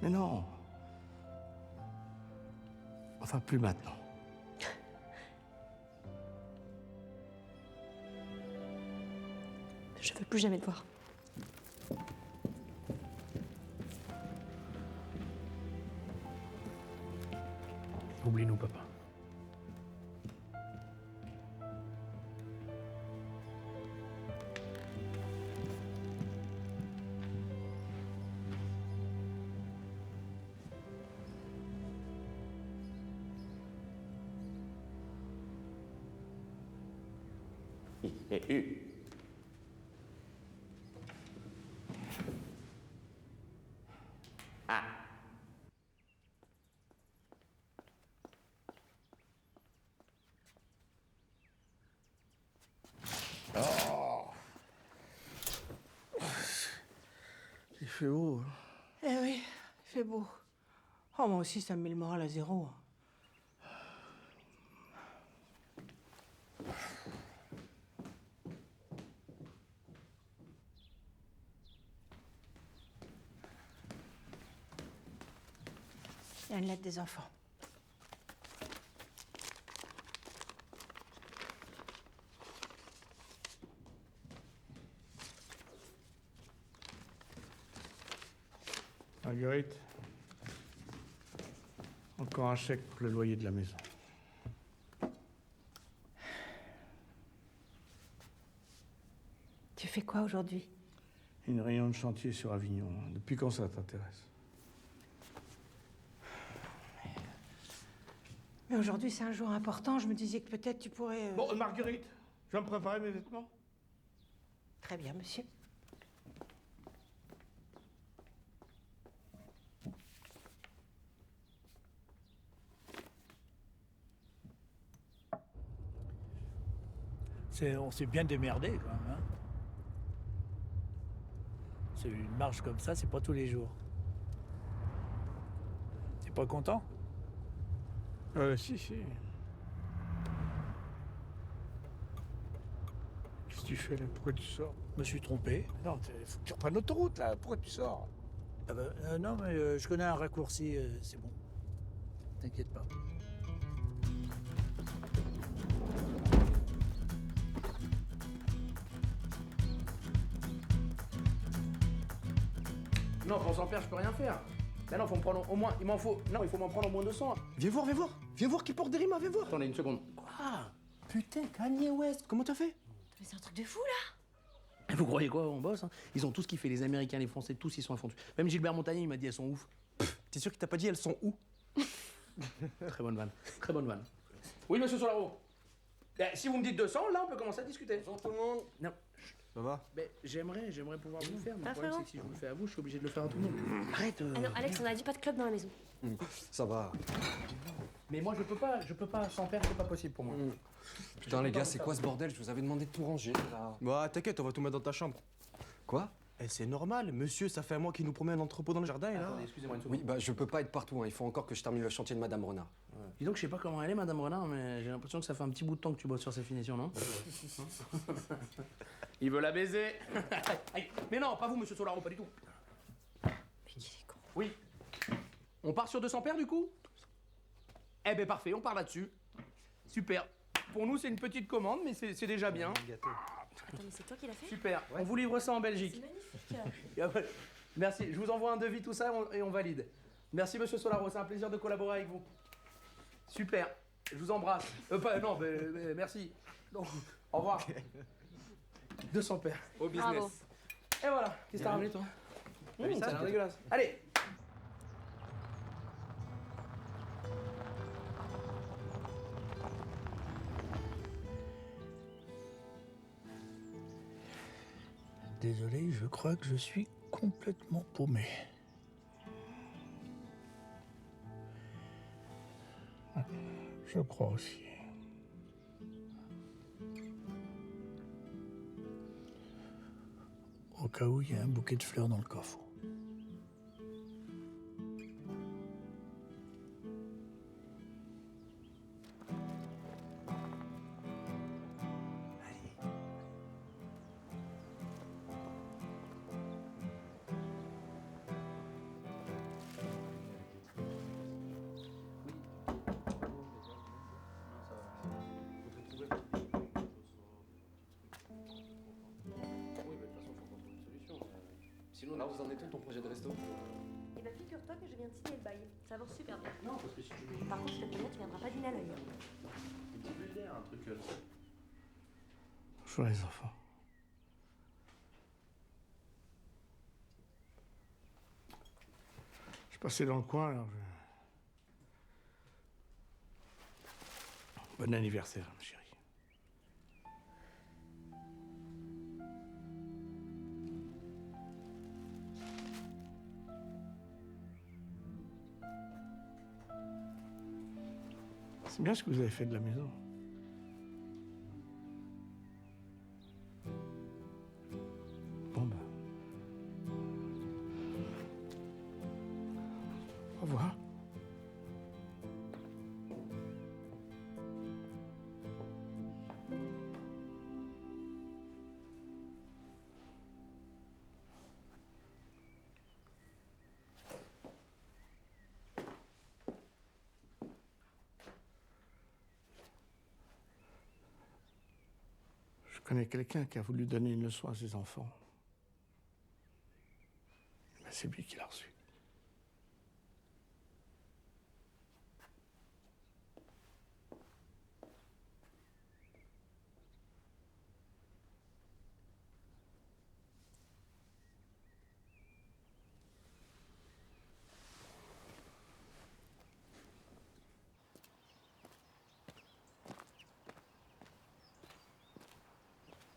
Mais non. Enfin, plus maintenant. Je veux plus jamais te voir. Oublie-nous, papa. Oh. Il fait beau. Eh oui, il fait beau. Oh, moi aussi, ça me met le moral à zéro. Il y a une lettre des enfants. Marguerite, encore un chèque pour le loyer de la maison. Tu fais quoi aujourd'hui? Une réunion de chantier sur Avignon. Depuis quand ça t'intéresse? Mais aujourd'hui, c'est un jour important. Je me disais que peut-être tu pourrais... Bon, Marguerite, je vais me préparer mes vêtements. Très bien, monsieur. On s'est bien démerdé, quand même. Hein. C'est une marche comme ça, c'est pas tous les jours. T'es pas content? Si. Qu'est-ce que tu fais là? Pourquoi tu sors? Je me suis trompé. Non, faut que tu reprennes l'autoroute là. Pourquoi tu sors? Non, mais je connais un raccourci, c'est bon. T'inquiète pas. Non, pour 100 paires, je peux rien faire. Là, non, faut me prendre au moins. Il faut m'en prendre au moins 200. Viens voir qui porte des rimes, viens voir. Attendez une seconde. Quoi? Putain, Kanye West, comment t'as fait? Mais c'est un truc de fou, là! Vous croyez quoi, on bosse hein? Ils ont tous kiffé, les Américains, les Français, tous ils sont à fond dessus. Même Gilbert Montagnier, il m'a dit elles sont ouf. T'es sûr qu'il t'a pas dit elles sont où? Très bonne vanne, très bonne vanne. Oui, monsieur Solaro. Si vous me dites 200, là, on peut commencer à discuter. Bonjour tout le monde. Non. Ça va? Mais j'aimerais pouvoir vous le faire, mais Ah, le problème frérot. c'est que si je vous le fais à vous, je suis obligé de le faire à tout le monde. Arrête. Ah non, Alex, on a dit pas de club dans la maison. Ça va. Mais moi, je peux pas, sans faire, c'est pas possible pour moi. Putain, les gars, c'est quoi ce bordel? Je vous avais demandé de tout ranger, là. Bah, t'inquiète, on va tout mettre dans ta chambre. Quoi? Eh, c'est normal, monsieur, ça fait un mois qu'il nous promet un entrepôt dans le jardin, et là... Attendez, excusez-moi une seconde. Oui, bah je peux pas être partout, hein. Il faut encore que je termine le chantier de Madame Renard. Dis donc, je sais pas comment elle est, Madame Renard, mais j'ai l'impression que ça fait un petit bout de temps que tu bosses sur ses finitions, non? Il veut la baiser. Mais non, pas vous, monsieur Solaro, pas du tout. Mais qu'il est con. Oui. On part sur 200 paires, du coup? Eh ben parfait, on part là-dessus. Super. Pour nous, c'est une petite commande, mais c'est déjà bien. Attends, mais c'est toi qui l'as fait? Super. On vous livre ça en Belgique. C'est magnifique. Merci. Je vous envoie un devis, tout ça, et on valide. Merci, monsieur Solaro. C'est un plaisir de collaborer avec vous. Super. Je vous embrasse. Non, merci. Non. Au revoir. 200 paires. Au business. Bravo. Et voilà. Qu'est-ce que t'as ramené, toi? Ça a l'air dégueulasse. Allez. Désolé, je crois que je suis complètement paumé. Je crois aussi. Au cas où il y a un bouquet de fleurs dans le coffre. Sinon, là, vous en êtes où ton projet de resto? Eh ben, figure-toi que je viens de signer le bail. Ça avance super bien. Non, parce que si tu Par contre, je te préviens, tu viendras pas dîner à l'œil. une petite bulle d'air, un truc. Bonjour les enfants. Je passais dans le coin, alors Bon anniversaire, ma chérie. C'est bien ce que vous avez fait de la maison. Bon ben. Au revoir. Je connais quelqu'un qui a voulu donner une leçon à ses enfants. Mais c'est lui qui l'a reçu.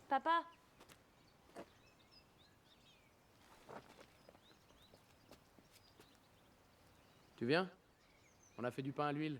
Papa! Tu viens? On a fait du pain à l'huile.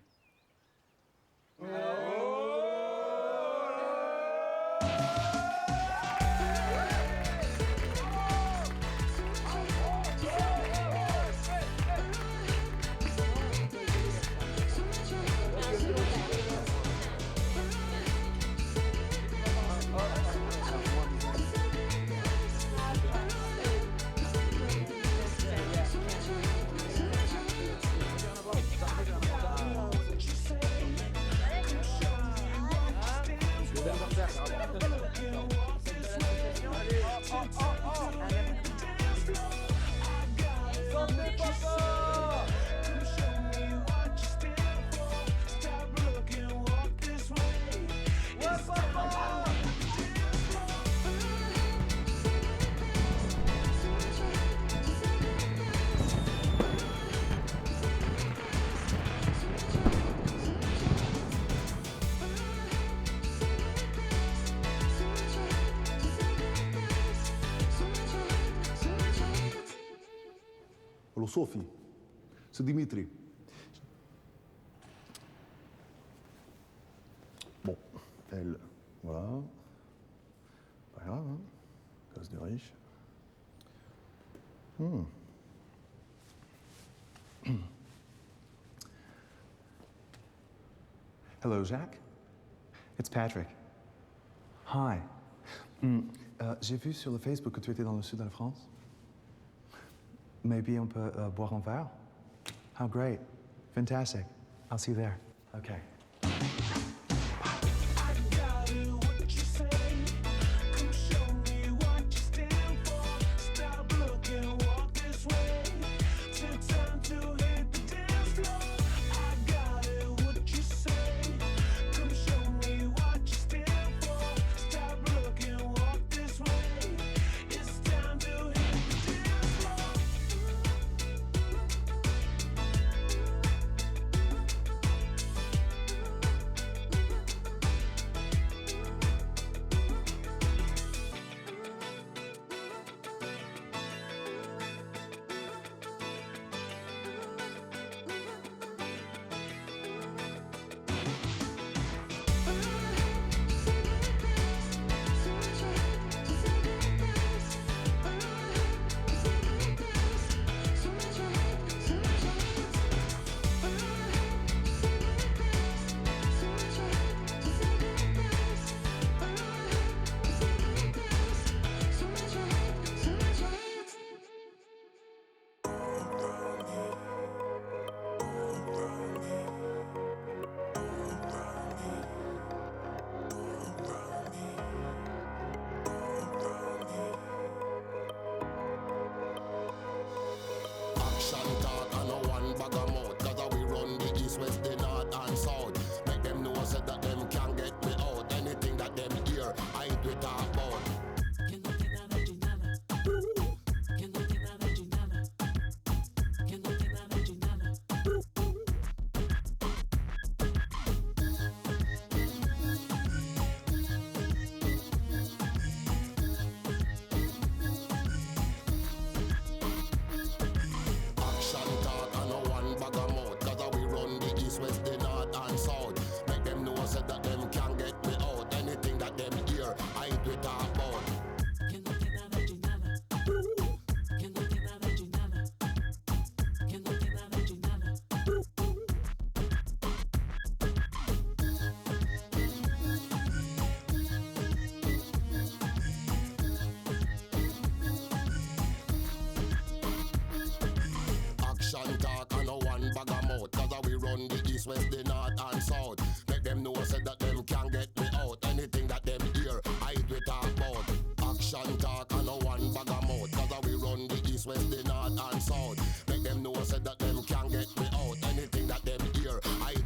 Allô, Sophie, c'est Dimitri. Bon, elle, voilà. Pas grave, hein. Casse de riche. Hello, Jacques. It's Patrick. Hi. J'ai vu sur le Facebook que tu étais dans le sud de la France. Maybe on peut boire un verre? How great. Fantastic. I'll see you there. Okay. West, the north and south. Make them know say that them can't get me out. Anything that them hear, I